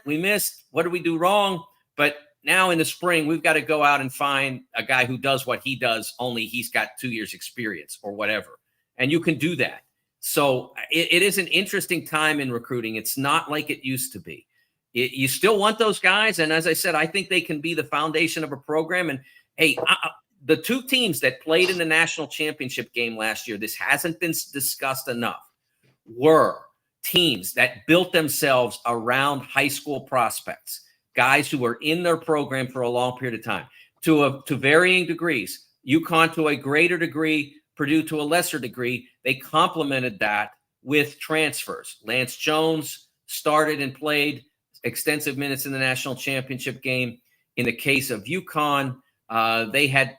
missed. What did we do wrong? But now in the spring, we've got to go out and find a guy who does what he does, only he's got 2 years experience or whatever. And you can do that. So it is an interesting time in recruiting. It's not like it used to be. You still want those guys. And as I said, I think they can be the foundation of a program. And hey, the two teams that played in the national championship game last year, this hasn't been discussed enough, were teams that built themselves around high school prospects, guys who were in their program for a long period of time, to varying degrees. UConn to a greater degree, Purdue to a lesser degree. They complemented that with transfers. Lance Jones started and played extensive minutes in the national championship game. In the case of UConn, they had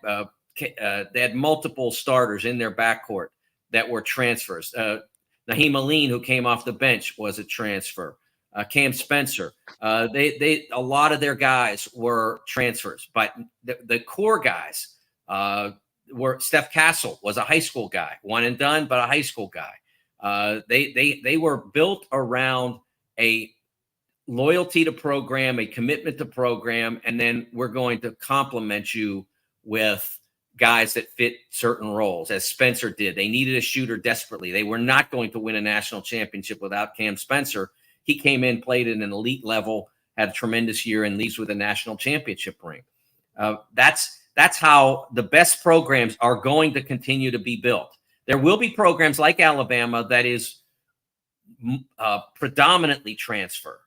multiple starters in their backcourt that were transfers. Naheem Aline, who came off the bench, was a transfer. Cam Spencer, a lot of their guys were transfers, but the core guys were. Steph Castle was a high school guy, one and done, but a high school guy. They were built around a loyalty to program, a commitment to program, and then we're going to complement you with guys that fit certain roles, as Spencer did. They needed a shooter desperately. They were not going to win a national championship without Cam Spencer. He came in, played at an elite level, had a tremendous year, and leaves with a national championship ring. That's how the best programs are going to continue to be built. There will be programs like Alabama that is predominantly transfer.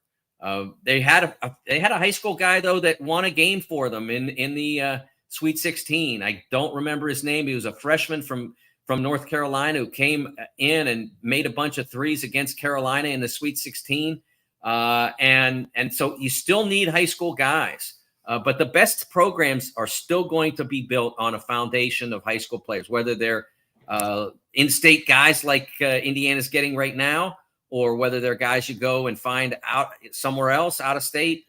They had a high school guy though that won a game for them in the Sweet 16. I don't remember his name. He was a freshman from North Carolina who came in and made a bunch of threes against Carolina in the Sweet 16. And so you still need high school guys. But the best programs are still going to be built on a foundation of high school players, whether they're in-state guys like Indiana's getting right now, or whether they're guys you go and find out somewhere else out of state.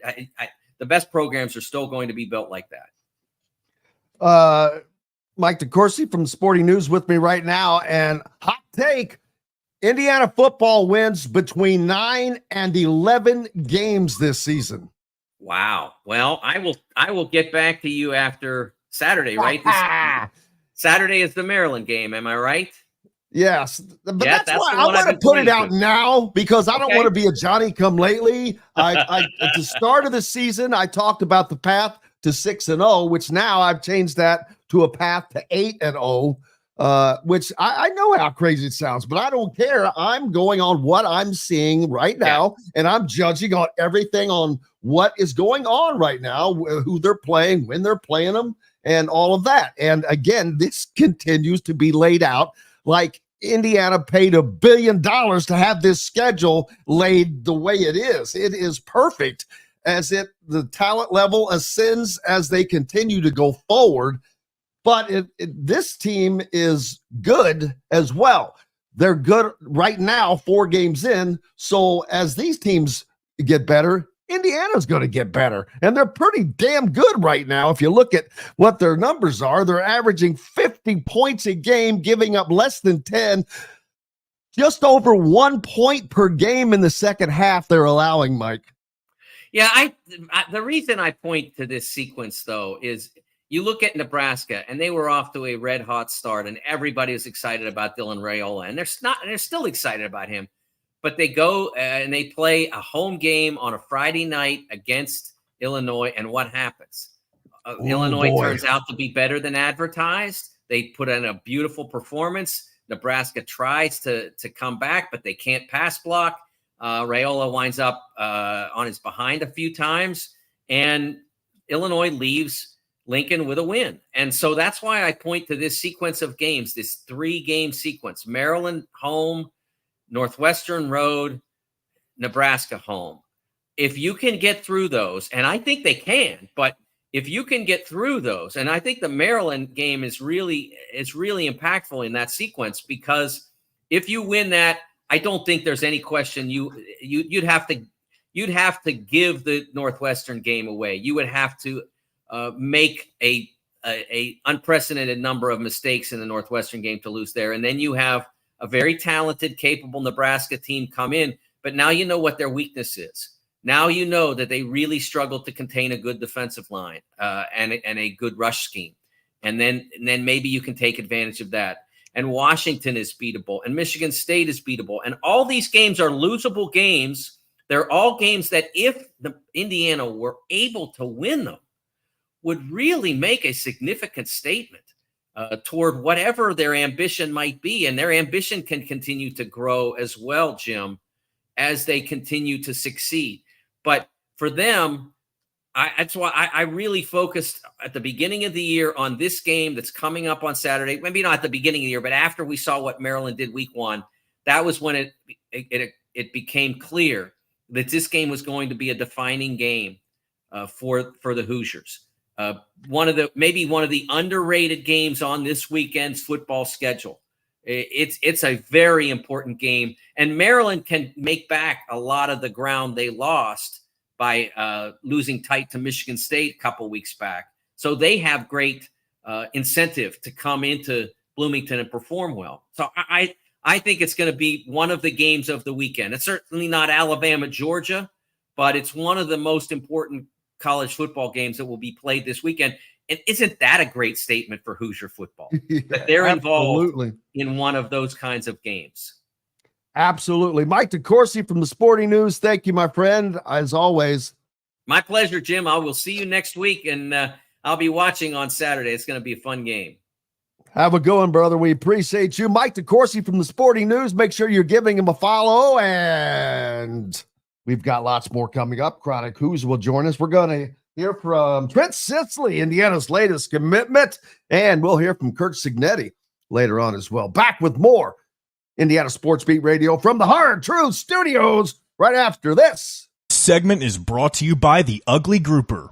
The best programs are still going to be built like that. Mike DeCourcy from Sporting News with me right now, and hot take, Indiana football wins between 9 and 11 games this season. Wow. Well, I will get back to you after Saturday, right? Saturday is the Maryland game. Am I right? Yes, but that's why I want to put it out now, because I don't want to be a Johnny come lately. I at the start of the season, I talked about the path to 6-0, which now I've changed that to a path to 8-0, which I know how crazy it sounds, but I don't care. I'm going on what I'm seeing right now, and I'm judging on everything on what is going on right now, who they're playing, when they're playing them, and all of that. And again, this continues to be laid out like Indiana paid $1 billion to have this schedule laid the way it is. It is perfect as the talent level ascends as they continue to go forward. But this team is good as well. They're good right now, 4 games in. So as these teams get better, Indiana's going to get better. And they're pretty damn good right now. If you look at what their numbers are, they're averaging 50 points a game, giving up less than 10, just over 1 point per game in the second half they're allowing, Mike. Yeah, the reason I point to this sequence, though, is you look at Nebraska, and they were off to a red-hot start, and everybody was excited about Dylan Raiola, and they're still excited about him. But they go and they play a home game on a Friday night against Illinois, and what happens? Illinois turns out to be better than advertised. They put in a beautiful performance. Nebraska tries to come back, but they can't pass block. Raiola winds up on his behind a few times, and Illinois leaves Lincoln with a win. And so that's why I point to this sequence of games, this 3-game sequence: Maryland home, Northwestern road, Nebraska home. If you can get through those, and I think they can, but if you can get through those, and I think the Maryland game is really impactful in that sequence, because if you win that, I don't think there's any question you'd have to give the Northwestern game away. You would have to make a unprecedented number of mistakes in the Northwestern game to lose there, and then you have a very talented, capable Nebraska team come in, but now you know what their weakness is. Now you know that they really struggle to contain a good defensive line and a good rush scheme. And then maybe you can take advantage of that. And Washington is beatable, and Michigan State is beatable. And all these games are losable games. They're all games that if the Indiana were able to win them, would really make a significant statement toward whatever their ambition might be. And their ambition can continue to grow as well, Jim, as they continue to succeed. But for them, that's why I really focused at the beginning of the year on this game that's coming up on Saturday. Maybe not at the beginning of the year, but after we saw what Maryland did week 1, that was when it became clear that this game was going to be a defining game for the Hoosiers. One of the underrated games on this weekend's football schedule. It's a very important game, and Maryland can make back a lot of the ground they lost by losing tight to Michigan State a couple weeks back. So they have great incentive to come into Bloomington and perform well. So I think it's going to be one of the games of the weekend. It's certainly not Alabama, Georgia, but it's one of the most important college football games that will be played this weekend. And isn't that a great statement for Hoosier football? That they're involved in one of those kinds of games. Absolutely. Mike DeCourcy from the Sporting News. Thank you, my friend, as always. My pleasure, Jim. I will see you next week, and I'll be watching on Saturday. It's going to be a fun game. Have a good one, brother. We appreciate you. Mike DeCourcy from the Sporting News. Make sure you're giving him a follow. And we've got lots more coming up. Chronic Hoosier will join us. We're going to hear from Trent Sisley, Indiana's latest commitment. And we'll hear from Kurt Signetti later on as well. Back with more Indiana Sports Beat Radio from the Hard Truth Studios right after this. Segment is brought to you by the Ugly Grouper.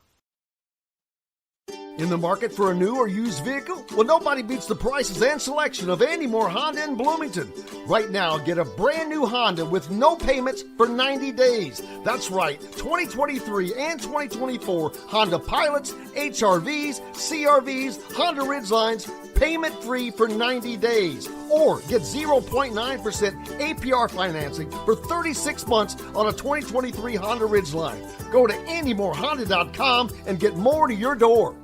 In the market for a new or used vehicle? Well, nobody beats the prices and selection of Andy Moore Honda in Bloomington. Right now, get a brand new Honda with no payments for 90 days. That's right, 2023 and 2024 Honda Pilots, HRVs, CRVs, Honda Ridgelines, payment-free for 90 days. Or get 0.9% APR financing for 36 months on a 2023 Honda Ridgeline. Go to AndyMooreHonda.com and get more to your door.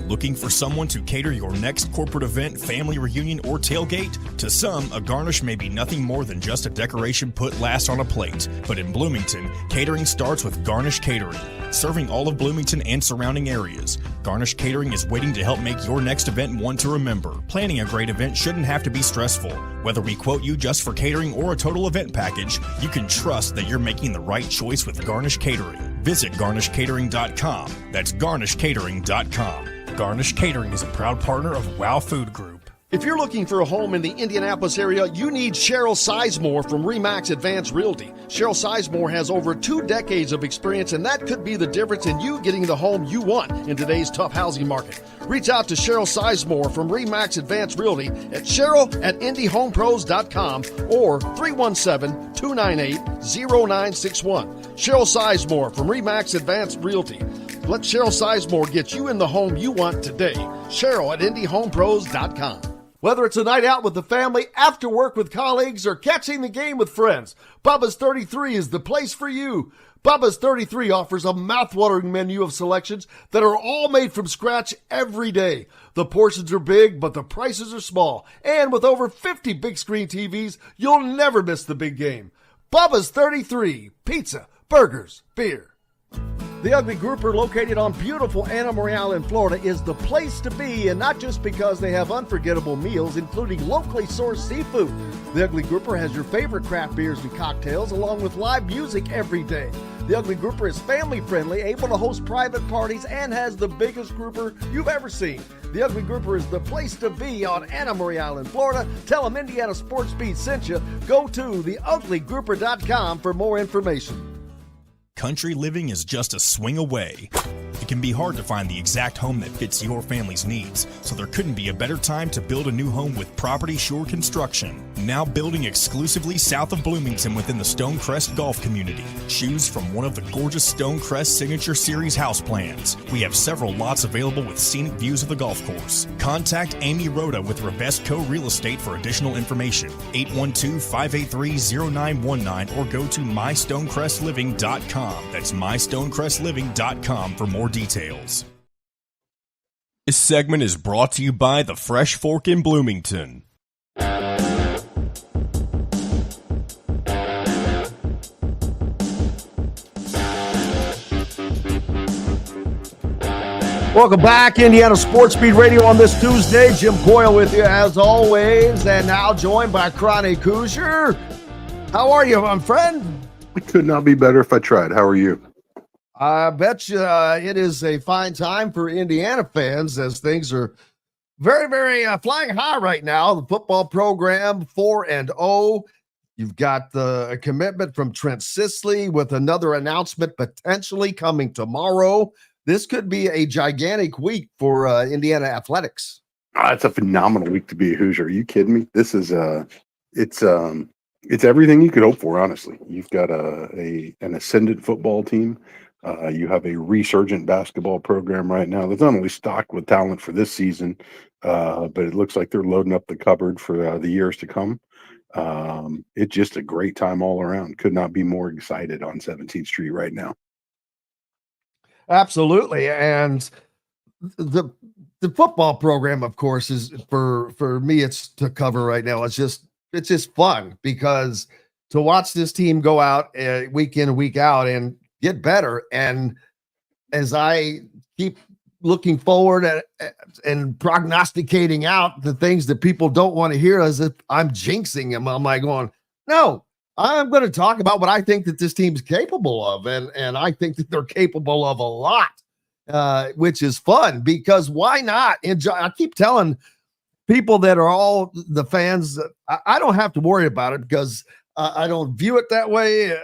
Looking for someone to cater your next corporate event, family reunion, or tailgate? To some, a garnish may be nothing more than just a decoration put last on a plate. But in Bloomington, catering starts with Garnish Catering. Serving all of Bloomington and surrounding areas, Garnish Catering is waiting to help make your next event one to remember. Planning a great event shouldn't have to be stressful. Whether we quote you just for catering or a total event package, you can trust that you're making the right choice with Garnish Catering. Visit garnishcatering.com. That's garnishcatering.com. Garnish Catering is a proud partner of WOW Food Group. If you're looking for a home in the Indianapolis area, you need Cheryl Sizemore from RE/MAX Advanced Realty. Cheryl Sizemore has over 2 decades of experience, and that could be the difference in you getting the home you want in today's tough housing market. Reach out to Cheryl Sizemore from RE/MAX Advanced Realty at cheryl@indyhomepros.com or 317-298-0961. Cheryl Sizemore from RE/MAX Advanced Realty. Let Cheryl Sizemore get you in the home you want today. Cheryl at IndyHomePros.com. Whether it's a night out with the family, after work with colleagues, or catching the game with friends, Bubba's 33 is the place for you. Bubba's 33 offers a mouthwatering menu of selections that are all made from scratch every day. The portions are big, but the prices are small. And with over 50 big screen TVs, you'll never miss the big game. Bubba's 33, pizza, burgers, beer. The Ugly Grouper, located on beautiful Anna Maria in Florida, is the place to be, and not just because they have unforgettable meals, including locally sourced seafood. The Ugly Grouper has your favorite craft beers and cocktails, along with live music every day. The Ugly Grouper is family-friendly, able to host private parties, and has the biggest grouper you've ever seen. The Ugly Grouper is the place to be on Anna Maria in Florida. Tell them Indiana Sports Beat sent you. Go to theuglygrouper.com for more information. Country living is just a swing away. It can be hard to find the exact home that fits your family's needs, so there couldn't be a better time to build a new home with Property Shore Construction. Now building exclusively south of Bloomington within the Stonecrest Golf community. Choose from one of the gorgeous Stonecrest Signature Series house plans. We have several lots available with scenic views of the golf course. Contact Amy Rhoda with Ravesco Real Estate for additional information. 812-583-0919 or go to mystonecrestliving.com. That's mystonecrestliving.com for more details. This segment is brought to you by the Fresh Fork in Bloomington. Welcome back, Indiana Sports Beat Radio on this Tuesday. Jim Coyle with you as always, and now joined by Chronic Hoosier. How are you, my friend? I could not be better if I tried. How are you? I bet you it is a fine time for Indiana fans as things are very, very flying high right now. The football program 4-0. You've got the commitment from Trent Sisley with another announcement potentially coming tomorrow. This could be a gigantic week for Indiana athletics. It's a phenomenal week to be a Hoosier. Are you kidding me? This is it's everything you could hope for. Honestly, you've got an ascendant football team. You have a resurgent basketball program right now that's not only stocked with talent for this season, but it looks like they're loading up the cupboard for the years to come. It's just a great time all around. Could not be more excited on 17th Street right now. Absolutely. And the football program, of course, is for me, it's to cover right now. It's just fun because to watch this team go out week in, week out and get better. And as I keep looking forward and prognosticating out the things that people don't want to hear as if I'm jinxing them. I'm like going, no, I'm going to talk about what I think that this team's capable of. And I think that they're capable of a lot, which is fun because why not enjoy? I keep telling people that are all the fans, I don't have to worry about it because I don't view it that way,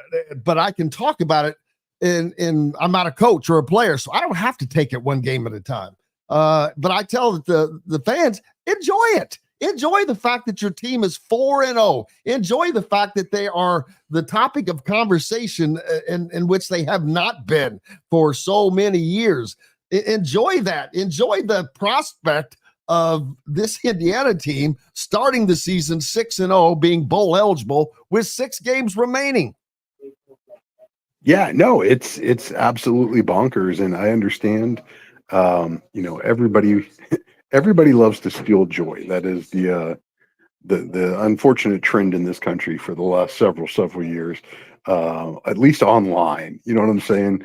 but I can talk about it. And I'm not a coach or a player, so I don't have to take it one game at a time. But I tell the fans, enjoy it. Enjoy the fact that your team is 4-0. Enjoy the fact that they are the topic of conversation in which they have not been for so many years. Enjoy that. Enjoy the prospect of this Indiana team starting the season 6-0, being bowl eligible with 6 games remaining. Yeah, no, it's absolutely bonkers, and I understand. Everybody loves to steal joy. That is the unfortunate trend in this country for the last several years, at least online. You know what I'm saying?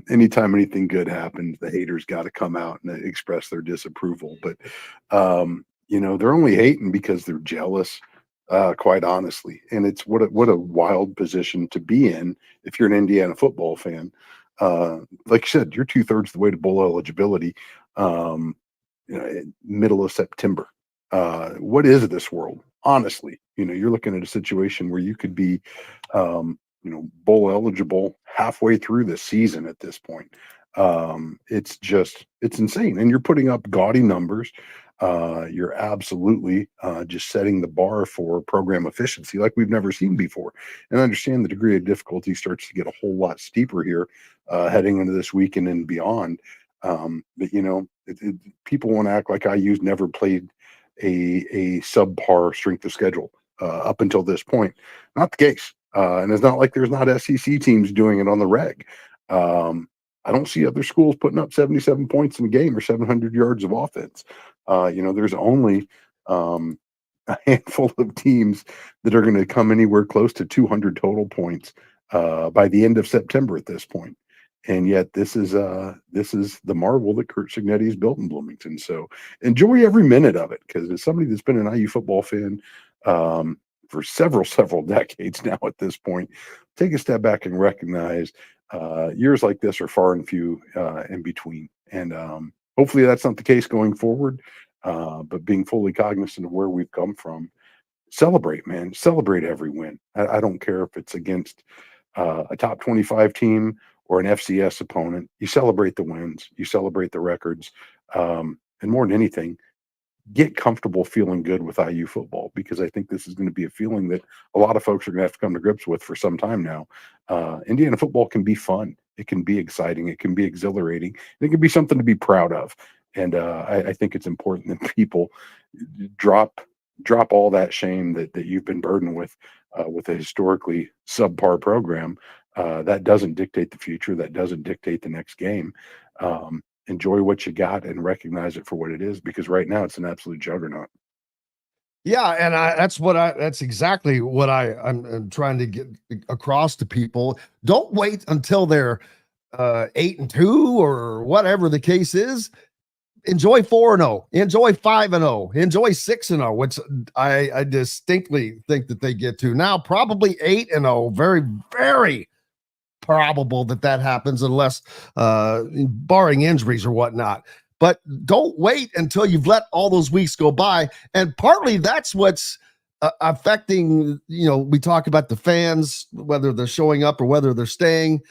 Anytime anything good happens, the haters got to come out and express their disapproval. But they're only hating because they're jealous. Quite honestly, and it's what a wild position to be in if you're an Indiana football fan. Like you said, you're 2/3 the way to bowl eligibility. Middle of September. What is this world? Honestly, you're looking at a situation where you could be, bowl eligible halfway through the season at this point. It's insane, and you're putting up gaudy numbers. You're absolutely just setting the bar for program efficiency like we've never seen before. And I understand the degree of difficulty starts to get a whole lot steeper here heading into this weekend and beyond. But people want to act like IU's never played a subpar strength of schedule up until this point. Not the case. And it's not like there's not SEC teams doing it on the reg. I don't see other schools putting up 77 points in a game or 700 yards of offense. There's only a handful of teams that are going to come anywhere close to 200 total points by the end of September at this point. And yet this is the marvel that Kurt Cignetti has built in Bloomington. So enjoy every minute of it, because as somebody that's been an IU football fan for several decades now at this point, take a step back and recognize years like this are far and few in between. And hopefully that's not the case going forward. But being fully cognizant of where we've come from, celebrate, man. Celebrate every win. I don't care if it's against a top 25 team or an FCS opponent. You celebrate the wins. You celebrate the records. And more than anything, get comfortable feeling good with IU football, because I think this is going to be a feeling that a lot of folks are going to have to come to grips with for some time now. Indiana football can be fun. It can be exciting. It can be exhilarating. It can be something to be proud of. And I think it's important that people drop all that shame that you've been burdened with a historically subpar program. That doesn't dictate the future. That doesn't dictate the next game. Enjoy what you got and recognize it for what it is, because right now it's an absolute juggernaut. Yeah, and that's exactly what I'm trying to get across to people. Don't wait until they're 8-2 or whatever the case is. Enjoy 4-0, enjoy 5-0, enjoy 6-0, which I distinctly think that they get to now. Probably 8-0, very, very probable that happens, unless barring injuries or whatnot. But don't wait until you've let all those weeks go by. And partly that's what's affecting, we talk about the fans, whether they're showing up or whether they're staying.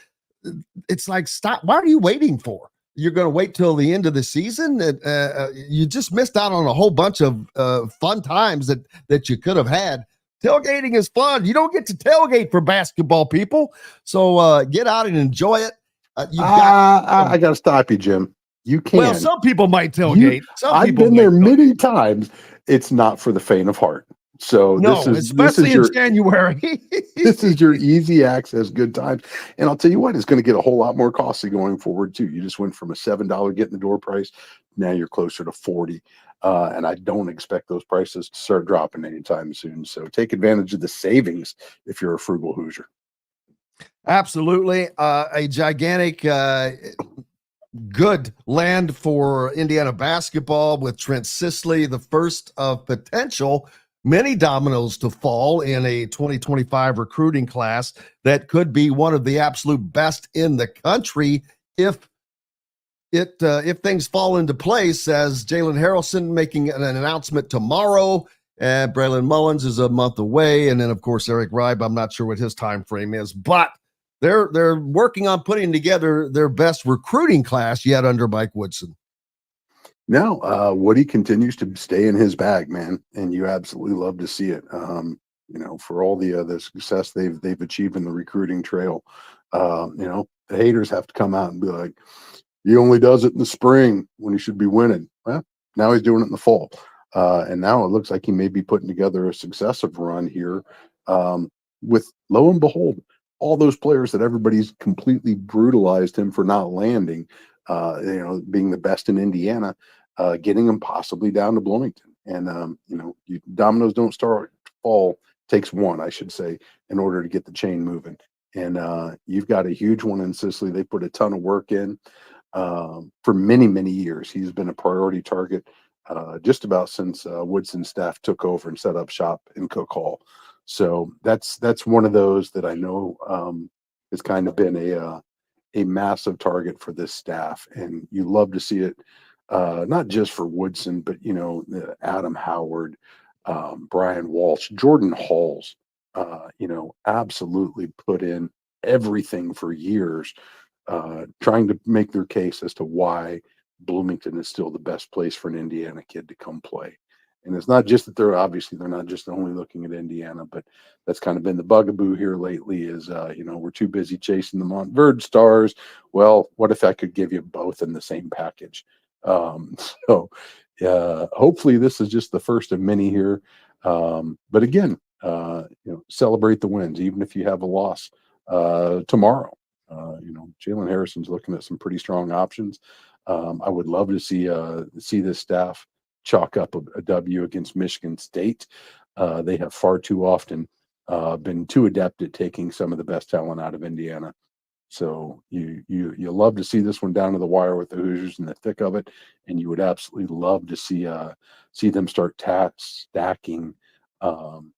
It's like, stop. What are you waiting for? You're going to wait till the end of the season? You just missed out on a whole bunch of fun times that you could have had. Tailgating is fun. You don't get to tailgate for basketball, people. So get out and enjoy it. I got to stop you, Jim. You can't. Well, some people might tailgate. I've been there many times. It's not for the faint of heart. So especially in January. This is your easy access good times. And I'll tell you what, it's going to get a whole lot more costly going forward too. You just went from a $7 get in the door price. Now you're closer to 40. And I don't expect those prices to start dropping anytime soon. So take advantage of the savings if you're a frugal Hoosier. Absolutely. A gigantic good land for Indiana basketball with Trent Sisley, the first of potential many dominoes to fall in a 2025 recruiting class that could be one of the absolute best in the country if things fall into place, as Jalen Harrelson making an announcement tomorrow, and Braylon Mullins is a month away, and then of course Eric Ribe. I'm not sure what his time frame is, but they're working on putting together their best recruiting class yet under Mike Woodson. No, Woody continues to stay in his bag, man, and you absolutely love to see it. For all the success they've achieved in the recruiting trail, the haters have to come out and be like, he only does it in the spring when he should be winning. Well, now he's doing it in the fall. And now it looks like he may be putting together a successive run here with, lo and behold, all those players that everybody's completely brutalized him for not landing, being the best in Indiana, getting them possibly down to Bloomington. And, dominoes don't start to fall, takes one, I should say, in order to get the chain moving. And you've got a huge one in Sicily. They put a ton of work in. For many, many years, he's been a priority target just about since Woodson's staff took over and set up shop in Cook Hall. So that's one of those that I know has kind of been a massive target for this staff, and you love to see it, not just for Woodson, but Adam Howard, Brian Walsh, Jordan Halls, absolutely put in everything for years, trying to make their case as to why Bloomington is still the best place for an Indiana kid to come play. And it's not just that they're not just only looking at Indiana, but that's kind of been the bugaboo here lately is, we're too busy chasing the Montverde Stars. Well, what if I could give you both in the same package? Hopefully this is just the first of many here. But again, celebrate the wins, even if you have a loss tomorrow. Jalen Harrison's looking at some pretty strong options. I would love to see this staff chalk up a W against Michigan State. They have far too often been too adept at taking some of the best talent out of Indiana. So you love to see this one down to the wire with the Hoosiers in the thick of it, and you would absolutely love to see them start stacking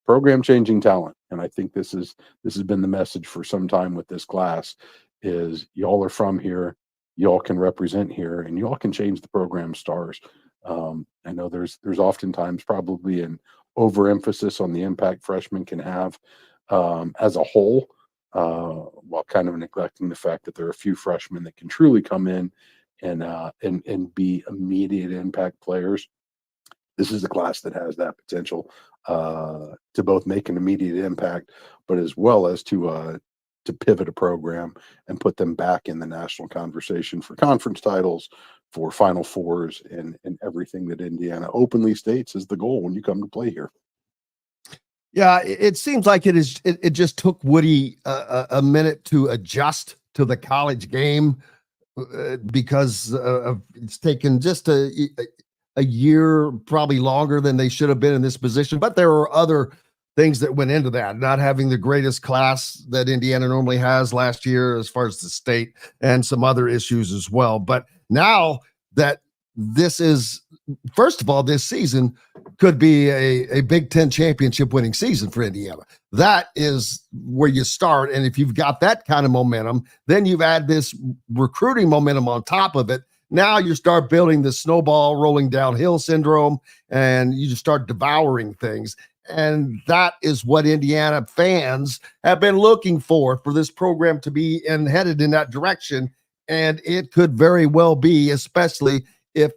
program changing talent. And I think this has been the message for some time with this class is y'all are from here, y'all can represent here, and y'all can change the program stars. I know there's oftentimes probably an overemphasis on the impact freshmen can have as a whole, while kind of neglecting the fact that there are a few freshmen that can truly come in and be immediate impact players. This is a class that has that potential to both make an immediate impact, but as well as to pivot a program and put them back in the national conversation for conference titles, for Final Fours, and everything that Indiana openly states is the goal when you come to play here. Yeah, it seems like it just took Woody a minute to adjust to the college game because it's taken just a year, probably longer than they should have been in this position. But there were other things that went into that, not having the greatest class that Indiana normally has last year as far as the state, and some other issues as well. But now that this is, first of all, this season could be a Big Ten championship winning season for Indiana. That is where you start. And if you've got that kind of momentum, then you've added this recruiting momentum on top of it. Now you start building the snowball rolling downhill syndrome, and you just start devouring things. And that is what Indiana fans have been looking for this program to be headed in that direction. And it could very well be, especially if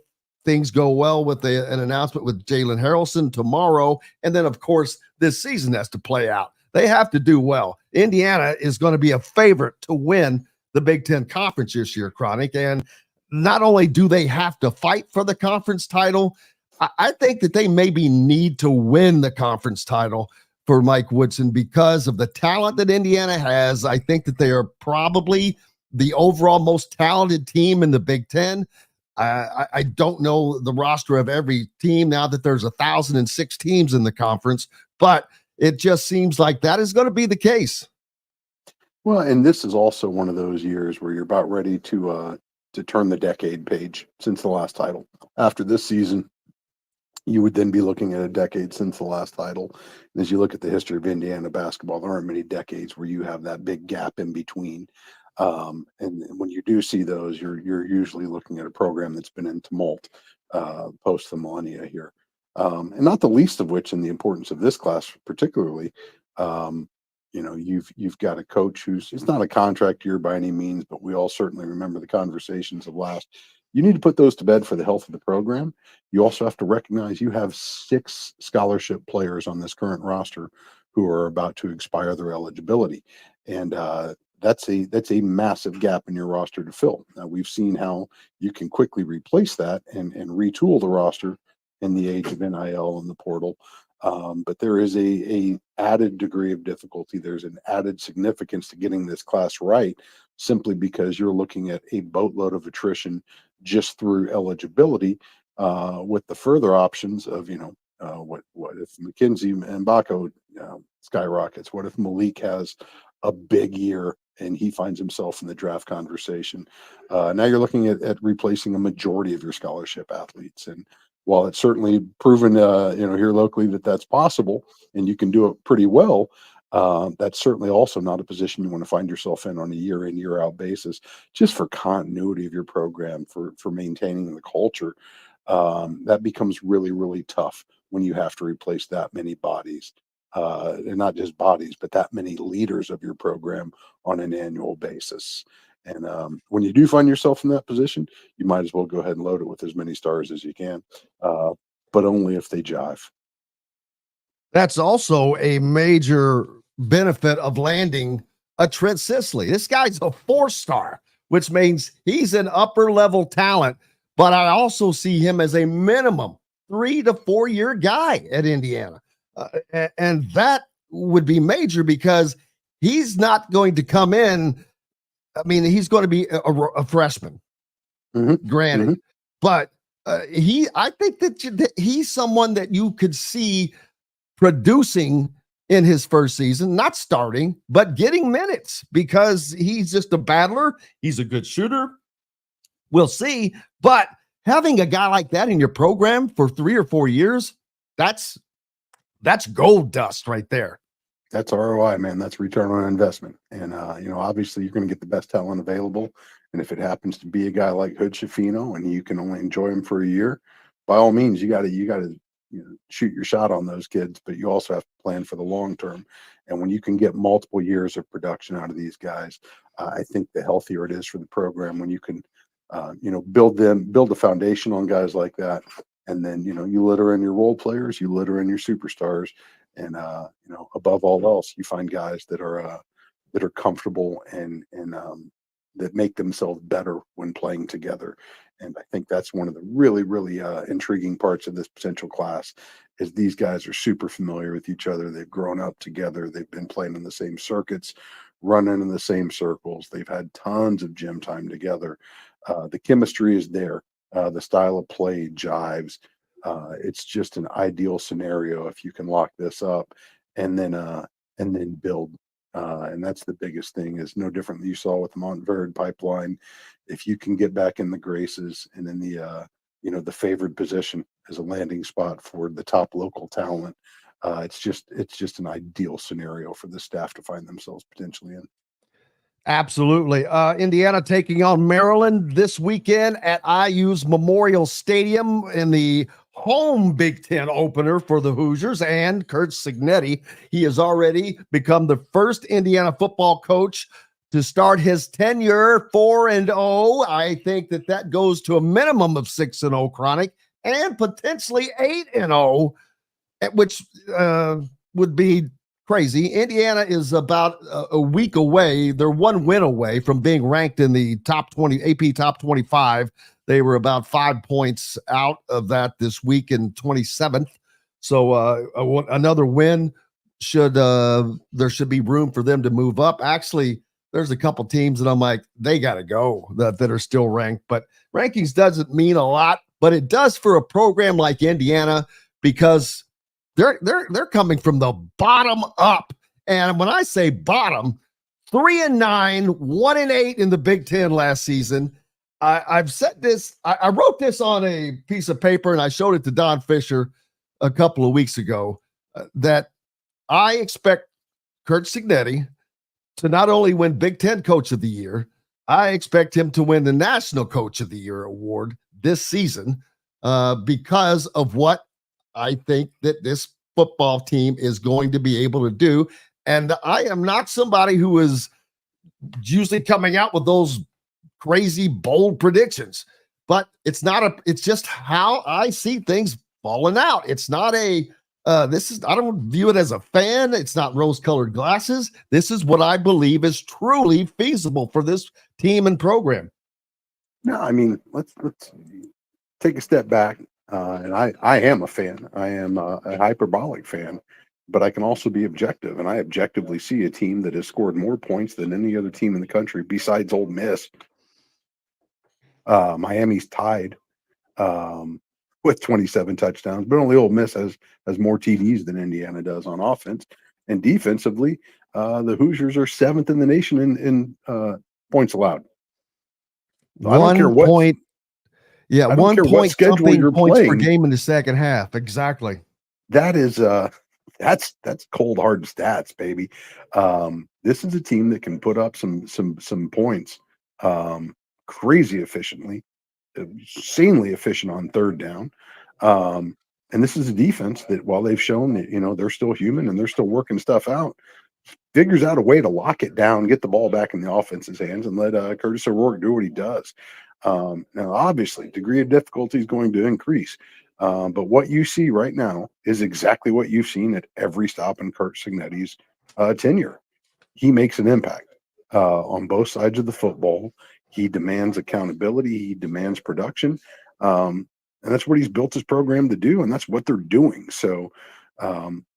things go well with an announcement with Jalen Harrelson tomorrow. And then, of course, this season has to play out. They have to do well. Indiana is going to be a favorite to win the Big Ten Conference this year, Chronic. And not only do they have to fight for the conference title, I think that they maybe need to win the conference title for Mike Woodson because of the talent that Indiana has. I think that they are probably the overall most talented team in the Big Ten. I don't know the roster of every team now that there's 1,006 teams in the conference, but it just seems like that is going to be the case. Well, and this is also one of those years where you're about ready to to turn the decade page since the last title. After this season, you would then be looking at a decade since the last title. And as you look at the history of Indiana basketball, there aren't many decades where you have that big gap in between. And when you do see those, you're usually looking at a program that's been in tumult post the millennia here. And not the least of which, in the importance of this class particularly, you've got a coach who's, it's not a contract year by any means, but we all certainly remember the conversations of last. You need to put those to bed for the health of the program. You also have to recognize you have 6 scholarship players on this current roster who are about to expire their eligibility. And that's a massive gap in your roster to fill. Now, we've seen how you can quickly replace that and retool the roster in the age of NIL and the portal. But there is a added degree of difficulty. There's an added significance to getting this class right, simply because you're looking at a boatload of attrition just through eligibility, with the further options of, what if McKenzie and Baco skyrockets? What if Malik has a big year and he finds himself in the draft conversation? Now you're looking at replacing a majority of your scholarship athletes. And while it's certainly proven, here locally that that's possible and you can do it pretty well, that's certainly also not a position you want to find yourself in on a year in, year out basis, just for continuity of your program, for maintaining the culture. That becomes really, really tough when you have to replace that many bodies, and not just bodies, but that many leaders of your program on an annual basis. And when you do find yourself in that position, you might as well go ahead and load it with as many stars as you can, but only if they jive. That's also a major benefit of landing a Trent Sisley. This guy's a 4-star, which means he's an upper level talent, but I also see him as a minimum 3 to 4 year guy at Indiana. And that would be major because he's not going to come in. I mean, he's going to be a freshman, granted, but I think that he's someone that you could see producing in his first season, not starting, but getting minutes, because he's just a battler. He's a good shooter. We'll see. But having a guy like that in your program for 3 or 4 years, that's gold dust right there. That's ROI, man. That's return on investment. And, obviously you're going to get the best talent available. And if it happens to be a guy like Hood Schifino and you can only enjoy him for a year, by all means, you got to shoot your shot on those kids, but you also have to plan for the long term. And when you can get multiple years of production out of these guys, I think the healthier it is for the program when you can, build a foundation on guys like that. And then, you litter in your role players, you litter in your superstars. And, above all else, you find guys that are comfortable and that make themselves better when playing together. And I think that's one of the really, really intriguing parts of this potential class is these guys are super familiar with each other. They've grown up together. They've been playing in the same circuits, running in the same circles. They've had tons of gym time together. The chemistry is there. The style of play jives. It's just an ideal scenario if you can lock this up and then build. And that's the biggest thing, is no different than you saw with the Montverde pipeline. If you can get back in the graces and in the favored position as a landing spot for the top local talent, it's just an ideal scenario for the staff to find themselves potentially in. Absolutely. Indiana taking on Maryland this weekend at IU's Memorial Stadium in the home Big Ten opener for the Hoosiers and Kurt Cignetti. He has already become the first Indiana football coach to start his tenure 4-0. I think that goes to a minimum of 6-0 chronic and potentially 8-0, which would be crazy. Indiana is about a week away. They're 1 win away from being ranked in the top 20 AP top 25. They were about 5 points out of that this week in 27th. So another win there should be room for them to move up. Actually, there's a couple teams that I'm like, they got to go that are still ranked, but rankings doesn't mean a lot, but it does for a program like Indiana because they're coming from the bottom up. And when I say bottom, 3-9, 1-8 in the Big Ten last season. I've said this. I wrote this on a piece of paper and I showed it to Don Fisher a couple of weeks ago, that I expect Kurt Cignetti to not only win Big Ten Coach of the Year, I expect him to win the National Coach of the Year award this season, because of what I think that this football team is going to be able to do. And I am not somebody who is usually coming out with those crazy bold predictions, but it's just how I see things falling out. It's not I don't view it as a fan. It's not rose-colored glasses. This is what I believe is truly feasible for this team and program. No, I mean, let's take a step back. And I am a fan. I am a hyperbolic fan, but I can also be objective. And I objectively see a team that has scored more points than any other team in the country besides Ole Miss. Miami's tied with 27 touchdowns, but only Ole Miss has more TDs than Indiana does on offense. And defensively, the Hoosiers are 7th in the nation in points allowed. So I don't care what point. Yeah, I don't care what schedule you're points playing per game in the second half. Exactly. That is that's cold hard stats, baby. This is a team that can put up some points crazy efficiently, insanely efficient on third down. And this is a defense that, while they've shown that, they're still human and they're still working stuff out, figures out a way to lock it down, get the ball back in the offense's hands, and let Curtis O'Rourke do what he does. Now, obviously, degree of difficulty is going to increase. But what you see right now is exactly what you've seen at every stop in Kurt Cignetti's tenure. He makes an impact on both sides of the football. He demands accountability. He demands production. And that's what he's built his program to do, and that's what they're doing. So,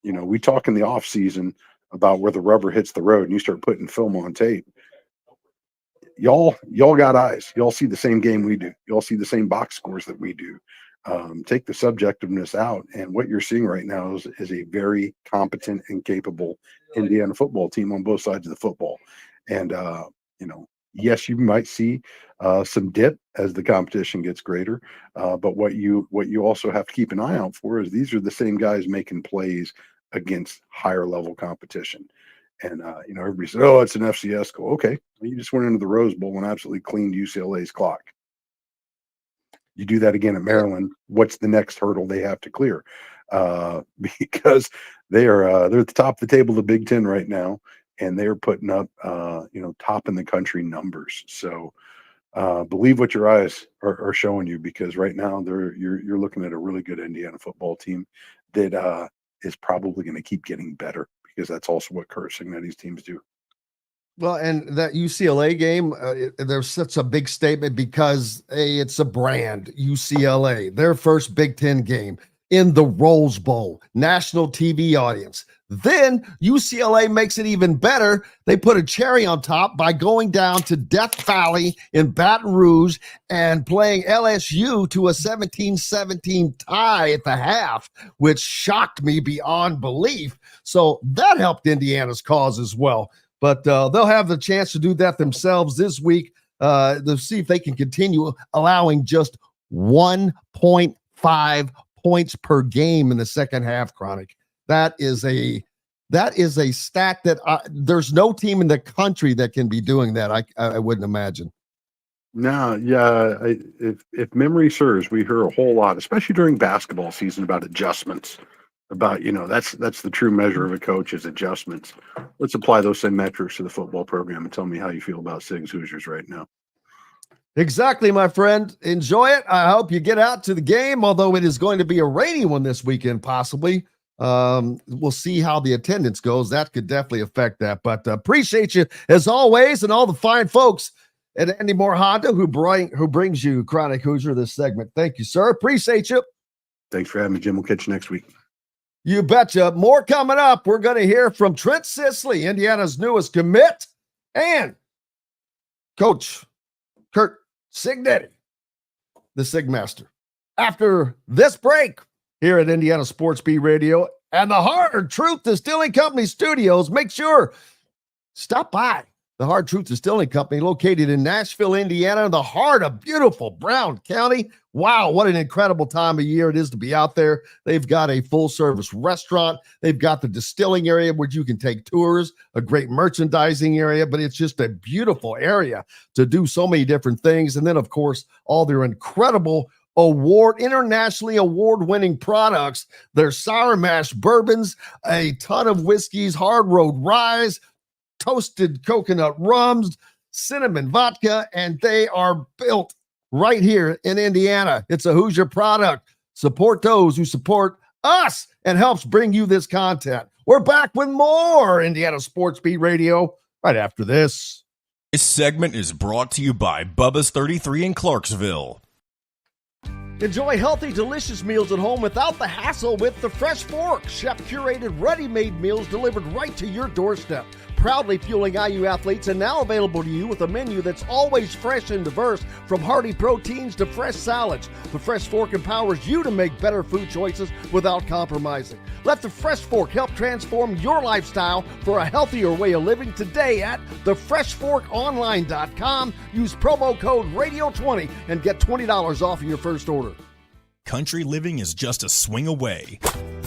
we talk in the off season about where the rubber hits the road and you start putting film on tape. Y'all got eyes. Y'all see the same game we do. Y'all see the same box scores that we do. Take the subjectiveness out, and what you're seeing right now is a very competent and capable Indiana football team on both sides of the football. And yes, you might see some dip as the competition gets greater, but what you also have to keep an eye out for is these are the same guys making plays against higher level competition. And everybody said, "Oh, it's an FCS school." Okay, you just went into the Rose Bowl and absolutely cleaned UCLA's clock. You do that again at Maryland, what's the next hurdle they have to clear? Because they're at the top of the table of the Big Ten right now, and they're putting up top in the country numbers. So believe what your eyes are showing you, because right now you're looking at a really good Indiana football team that is probably going to keep getting better, because that's also what Kurt Cignetti's teams do. Well, and that UCLA game, there's such a big statement because it's a brand. UCLA, their first Big Ten game in the Rose Bowl, national TV audience. Then UCLA makes it even better. They put a cherry on top by going down to Death Valley in Baton Rouge and playing LSU to a 17-17 tie at the half, which shocked me beyond belief. So that helped Indiana's cause as well. But they'll have the chance to do that themselves this week to see if they can continue allowing just 1.5 points per game in the second half, Chronic. That is a stat that there's no team in the country that can be doing that. I wouldn't imagine. No, yeah. If memory serves, we hear a whole lot, especially during basketball season, about adjustments. About, that's the true measure of a coach is adjustments. Let's apply those same metrics to the football program and tell me how you feel about Sig's Hoosiers right now. Exactly, my friend. Enjoy it. I hope you get out to the game, although it is going to be a rainy one this weekend, possibly. We'll see how the attendance goes. That could definitely affect that. But appreciate you as always, and all the fine folks at Andy Moore Honda who brings you Chronic Hoosier this segment. Thank you, sir. Appreciate you. Thanks for having me, Jim. We'll catch you next week. You betcha. More coming up. We're going to hear from Trent Sisley, Indiana's newest commit, and Coach Kurt Cignetti, the Sigmaster. After this break here at Indiana Sports Beat Radio and the Hard Truth Distilling Company Studios, make sure stop by The Hard Truth Distilling Company, located in Nashville, Indiana, in the heart of beautiful Brown County. Wow, what an incredible time of year it is to be out there. They've got a full-service restaurant. They've got the distilling area where you can take tours, a great merchandising area, but it's just a beautiful area to do so many different things. And then, of course, all their incredible internationally award-winning products, their sour mash bourbons, a ton of whiskeys, hard road ryes, toasted coconut rums, cinnamon vodka, and they are built right here in Indiana. It's a Hoosier product. Support those who support us and helps bring you this content. We're back with more Indiana Sports Beat Radio right after this. This segment is brought to you by Bubba's 33 in Clarksville. Enjoy healthy, delicious meals at home without the hassle with the Fresh Fork. Chef-curated, ready-made meals delivered right to your doorstep. Proudly fueling IU athletes and now available to you with a menu that's always fresh and diverse, from hearty proteins to fresh salads. The Fresh Fork empowers you to make better food choices without compromising. Let the Fresh Fork help transform your lifestyle for a healthier way of living today at thefreshforkonline.com. Use promo code RADIO20 and get $20 off of your first order. Country living is just a swing away.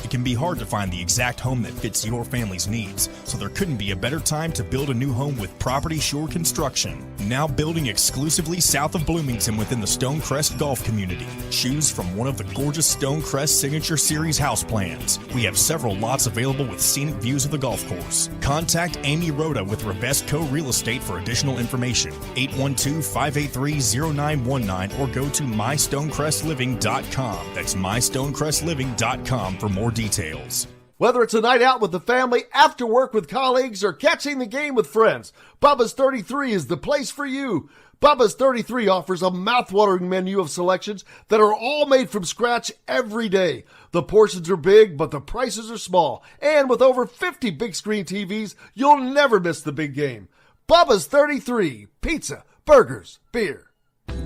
It can be hard to find the exact home that fits your family's needs, so there couldn't be a better time to build a new home with Property Shore Construction. Now building exclusively south of Bloomington within the Stonecrest Golf Community. Choose from one of the gorgeous Stonecrest Signature Series house plans. We have several lots available with scenic views of the golf course. Contact Amy Rhoda with Revesco Real Estate for additional information. 812-583-0919 or go to mystonecrestliving.com. That's mystonecrestliving.com for more details. Whether it's a night out with the family, after work with colleagues, or catching the game with friends, Bubba's 33 is the place for you. Bubba's 33 offers a mouth-watering menu of selections that are all made from scratch every day. The portions are big, but the prices are small. And with over 50 big screen TVs, you'll never miss the big game. Bubba's 33, pizza, burgers, beer.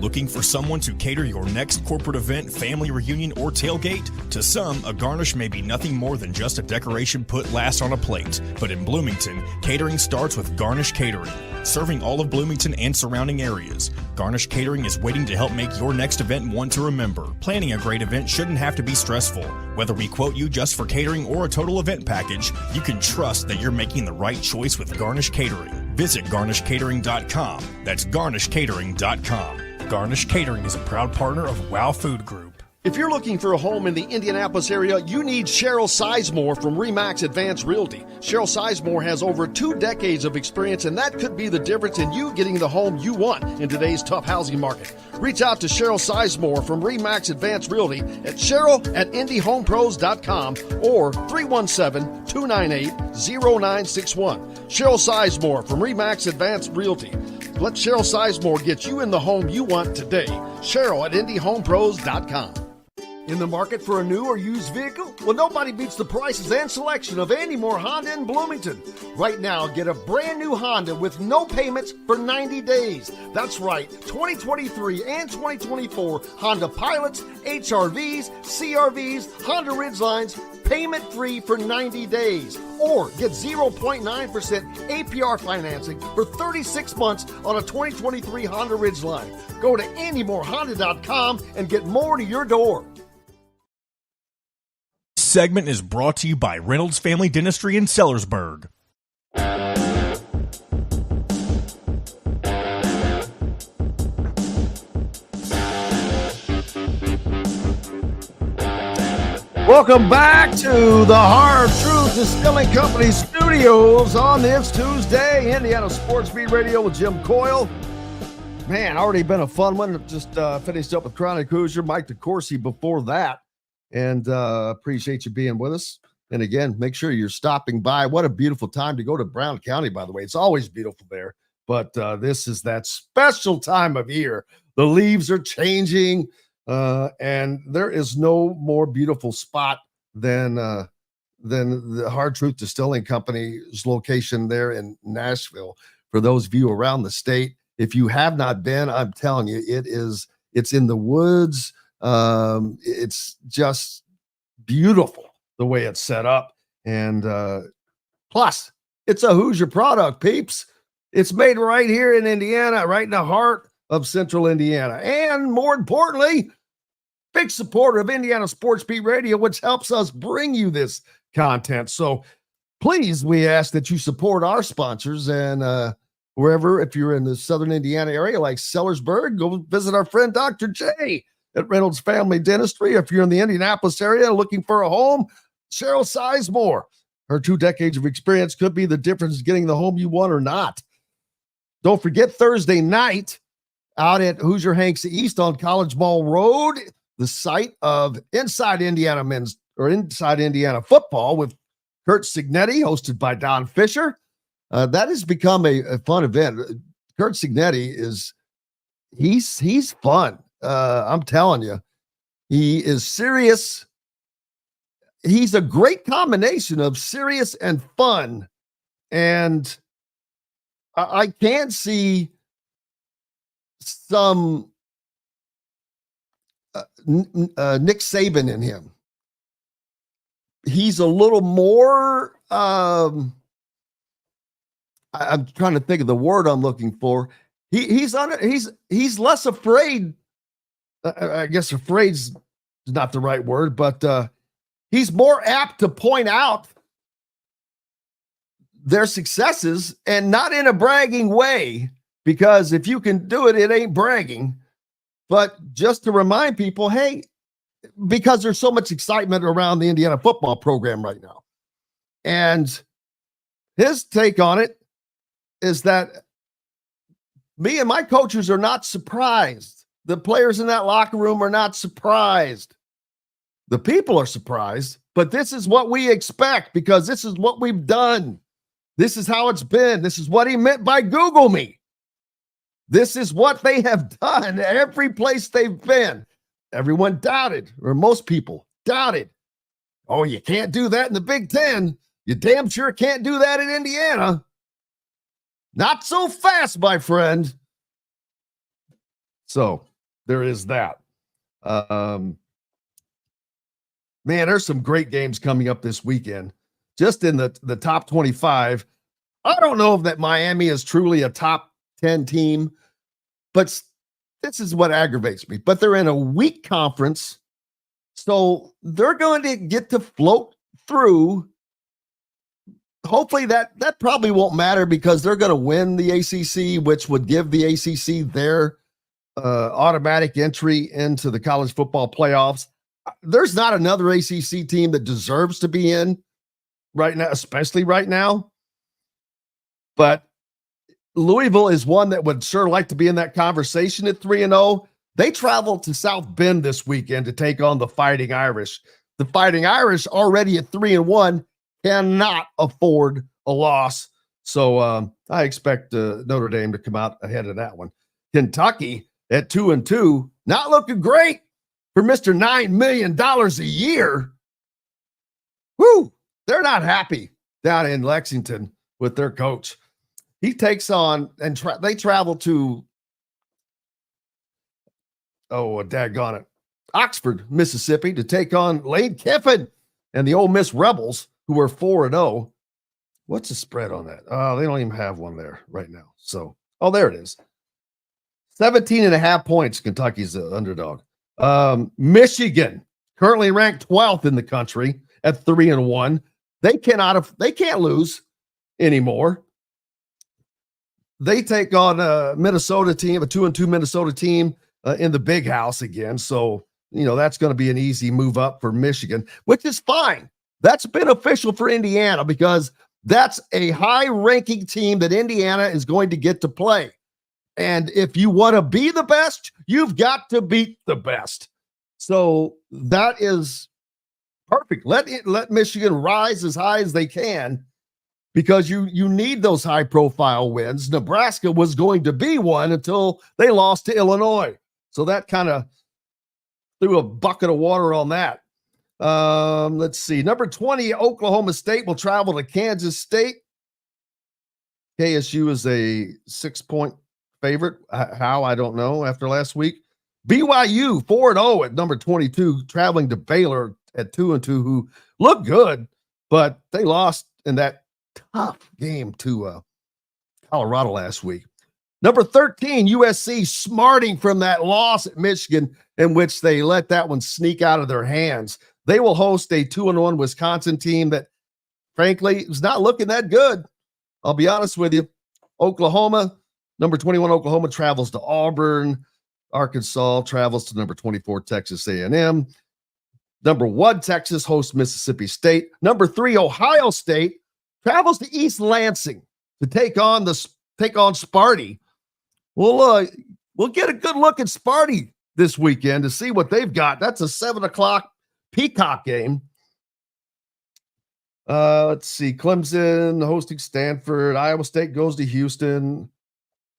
Looking for someone to cater your next corporate event, family reunion, or tailgate? To some, a garnish may be nothing more than just a decoration put last on a plate. But in Bloomington, catering starts with Garnish Catering. Serving all of Bloomington and surrounding areas, Garnish Catering is waiting to help make your next event one to remember. Planning a great event shouldn't have to be stressful. Whether we quote you just for catering or a total event package, you can trust that you're making the right choice with Garnish Catering. Visit garnishcatering.com. That's garnishcatering.com. Garnish Catering is a proud partner of WOW Food Group. If you're looking for a home in the Indianapolis area, you need Cheryl Sizemore from RE/MAX Advanced Realty. Cheryl Sizemore has over 2 decades of experience, and that could be the difference in you getting the home you want in today's tough housing market. Reach out to Cheryl Sizemore from RE/MAX Advanced Realty at cheryl@indyhomepros.com or 317-298-0961. Cheryl Sizemore from RE/MAX Advanced Realty. Let Cheryl Sizemore get you in the home you want today. Cheryl@indyhomepros.com. In the market for a new or used vehicle? Well, nobody beats the prices and selection of Andy Moore Honda in Bloomington. Right now, get a brand new Honda with no payments for 90 days. That's right, 2023 and 2024 Honda Pilots, HRVs, CRVs, Honda Ridgelines, payment-free for 90 days. Or get 0.9% APR financing for 36 months on a 2023 Honda Ridgeline. Go to AndyMooreHonda.com and get more to your door. Segment is brought to you by Reynolds Family Dentistry in Sellersburg. Welcome back to the Hard Truth Distilling Company studios on this Tuesday. Indiana Sports Beat Radio with Jim Coyle. Man, already been a fun one. Just finished up with Chronic Hoosier, Mike DeCourcy before that. And appreciate you being with us. And again, make sure you're stopping by. What a beautiful time to go to Brown County, by the way. It's always beautiful there. But this is that special time of year. The leaves are changing. And there is no more beautiful spot than the Hard Truth Distilling Company's location there in Nashville. For those of you around the state, if you have not been, I'm telling you, it's in the woods. It's just beautiful the way it's set up. And plus, it's a Hoosier product, peeps. It's made right here in Indiana, right in the heart of Central Indiana. And more importantly, big supporter of Indiana Sports Beat Radio, which helps us bring you this content. So please, we ask that you support our sponsors, and wherever, if you're in the Southern Indiana area, like Sellersburg, go visit our friend Dr. J at Reynolds Family Dentistry. If you're in the Indianapolis area looking for a home, Cheryl Sizemore. Her 2 decades of experience could be the difference in getting the home you want or not. Don't forget Thursday night out at Hoosier Hanks East on College Mall Road, the site of Inside Indiana Football with Kurt Signetti, hosted by Don Fisher. That has become a fun event. Kurt Signetti he's fun. I'm telling you, he is serious. He's a great combination of serious and fun. And I can see some Nick Saban in him. He's a little more, I'm trying to think of the word I'm looking for. He's less afraid. I guess afraid's not the right word, but he's more apt to point out their successes, and not in a bragging way, because if you can do it, it ain't bragging, but just to remind people, hey, because there's so much excitement around the Indiana football program right now. And his take on it is that me and my coaches are not surprised. The players in that locker room are not surprised. The people are surprised, but this is what we expect because this is what we've done. This is how it's been. This is what he meant by Google me. This is what they have done every place they've been. Everyone doubted, or most people doubted. Oh, you can't do that in the Big Ten. You damn sure can't do that in Indiana. Not so fast, my friend. So there is that. Man, there's some great games coming up this weekend. Just in the top 25. I don't know if that Miami is truly a top 10 team, but this is what aggravates me. But they're in a weak conference, so they're going to get to float through. Hopefully that probably won't matter because they're going to win the ACC, which would give the ACC their automatic entry into the college football playoffs. There's not another ACC team that deserves to be in right now, especially right now. But Louisville is one that would sure like to be in that conversation at 3-0. They traveled to South Bend this weekend to take on the Fighting Irish. The Fighting Irish, already at 3-1, cannot afford a loss. So I expect Notre Dame to come out ahead of that one. Kentucky at 2-2, not looking great for Mr. $9 million a year. Woo! They're not happy down in Lexington with their coach. He takes on, and they travel to, daggone it, Oxford, Mississippi, to take on Lane Kiffin and the Ole Miss Rebels, who are 4-0. What's the spread on that? They don't even have one there right now. So, there it is. 17.5 points, Kentucky's the underdog. Michigan, currently ranked 12th in the country at 3-1. They can't lose anymore. They take on a Minnesota team, a 2-2 Minnesota team in the Big House again. So, that's going to be an easy move up for Michigan, which is fine. That's beneficial for Indiana because that's a high-ranking team that Indiana is going to get to play. And if you want to be the best, you've got to beat the best. So that is perfect. Let Michigan rise as high as they can because you need those high-profile wins. Nebraska was going to be one until they lost to Illinois. So that kind of threw a bucket of water on that. Let's see. Number 20, Oklahoma State will travel to Kansas State. KSU is a 6-point favorite. How? I don't know after last week. BYU 4-0 at number 22, traveling to Baylor at 2-2, who look good, but they lost in that tough game to Colorado last week. Number 13, USC, smarting from that loss at Michigan, in which they let that one sneak out of their hands. They will host a 2-1 Wisconsin team that, frankly, is not looking that good. I'll be honest with you. Oklahoma, number 21, Oklahoma travels to Auburn. Arkansas travels to number 24, Texas A&M. Number 1, Texas hosts Mississippi State. Number 3, Ohio State travels to East Lansing to take on Sparty. We'll get a good look at Sparty this weekend to see what they've got. That's a 7:00 Peacock game. Let's see. Clemson hosting Stanford. Iowa State goes to Houston.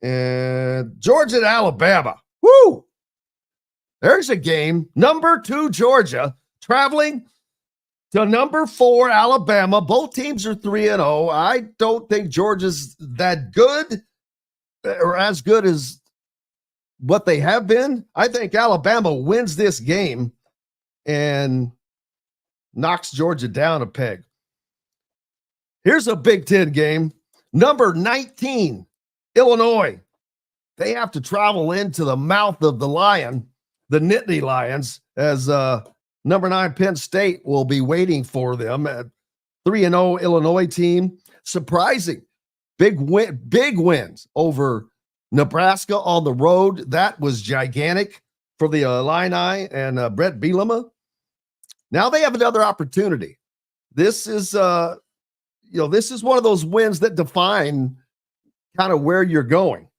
And Georgia and Alabama. Woo! There's a game. Number 2, Georgia, traveling to number 4, Alabama. Both teams are 3-0. I don't think Georgia's that good or as good as what they have been. I think Alabama wins this game and knocks Georgia down a peg. Here's a Big Ten game. Number 19, Illinois. They have to travel into the mouth of the lion, the Nittany Lions, as number 9 Penn State will be waiting for them. At 3-0 Illinois team. Surprising. Big wins over Nebraska on the road. That was gigantic for the Illini and Brett Bielema. Now they have another opportunity. This is this is one of those wins that define kind of where you're going.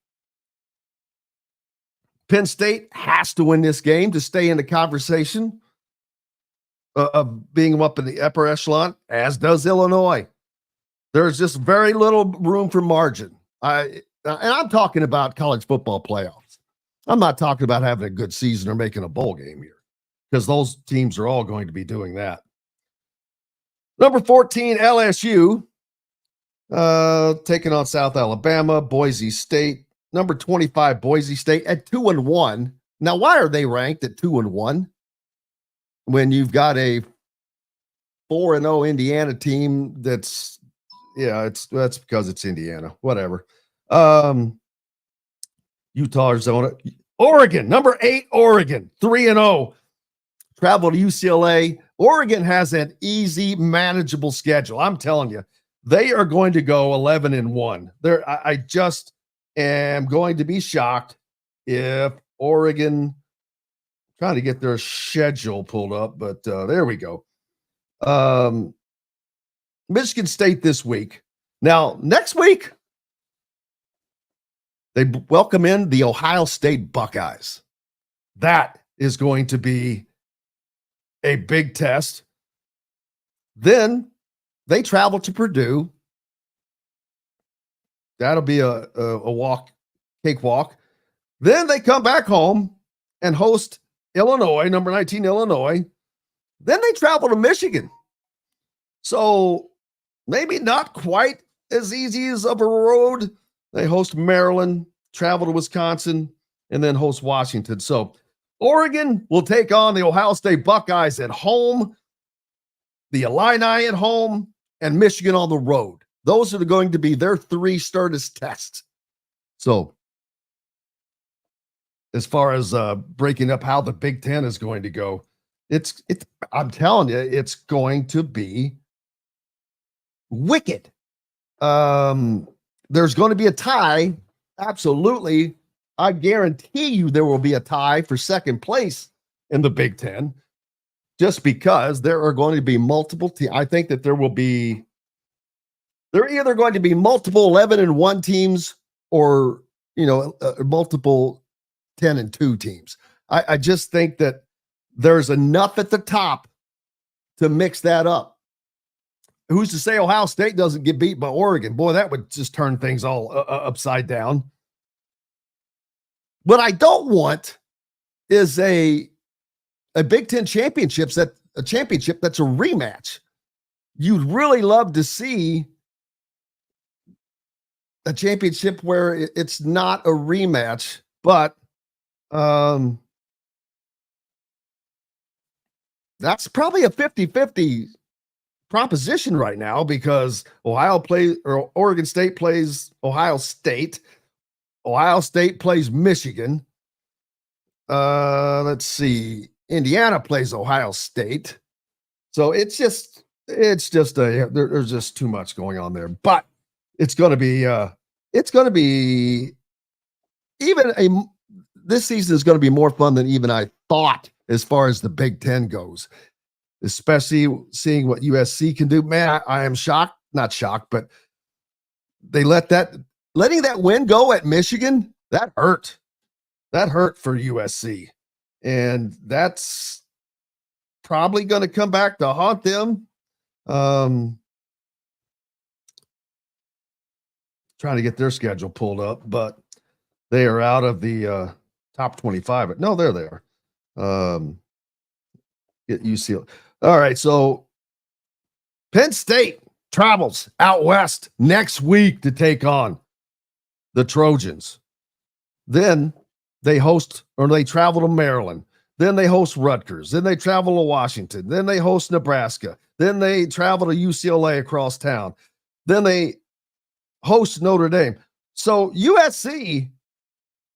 Penn State has to win this game to stay in the conversation of being up in the upper echelon, as does Illinois. There's just very little room for margin. And I'm talking about college football playoffs. I'm not talking about having a good season or making a bowl game here, because those teams are all going to be doing that. Number 14, LSU, taking on South Alabama. Boise State, number 25, Boise State at 2-1. Now, why are they ranked at 2-1 when you've got a 4-0 Indiana team that's because it's Indiana. Whatever. Utah, Arizona, Oregon, number 8, Oregon, 3-0. Travel to UCLA. Oregon has an easy, manageable schedule. I'm telling you, they are going to go 11-1. I just am going to be shocked if Oregon, trying to get their schedule pulled up, but there we go. Michigan State this week. Now, next week, they welcome in the Ohio State Buckeyes. That is going to be a big test. Then they travel to Purdue. That'll be a cakewalk. Then they come back home and host Illinois, number 19 Illinois. Then they travel to Michigan. So maybe not quite as easy as of a road. They host Maryland, travel to Wisconsin, and then host Washington. So Oregon will take on the Ohio State Buckeyes at home, the Illini at home, and Michigan on the road. Those are going to be their 3 Sturdust tests. So as far as breaking up how the Big Ten is going to go, I'm telling you, it's going to be wicked. There's going to be a tie. Absolutely. I guarantee you there will be a tie for second place in the Big Ten, just because there are going to be multiple teams. I think that there are either going to be multiple 11-1 teams or, multiple 10-2 teams. I just think that there's enough at the top to mix that up. Who's to say Ohio State doesn't get beat by Oregon? Boy, that would just turn things all upside down. What I don't want is a Big Ten championship that's a rematch. You'd really love to see a championship where it's not a rematch, but that's probably a 50-50 proposition right now because Oregon State plays Ohio State. Ohio State plays Michigan. Let's see. Indiana plays Ohio State. So there's just too much going on there. But it's going to be this season is going to be more fun than even I thought as far as the Big Ten goes, especially seeing what USC can do. Man, I am shocked, not shocked, but they letting that win go at Michigan, that hurt. That hurt for USC. And that's probably going to come back to haunt them. Trying to get their schedule pulled up, but they are out of the top 25. No, they're there. Get UCLA. All right, so Penn State travels out west next week to take on the Trojans. Then they travel to Maryland. Then they host Rutgers. Then they travel to Washington. Then they host Nebraska. Then they travel to UCLA across town. Then they host Notre Dame. So USC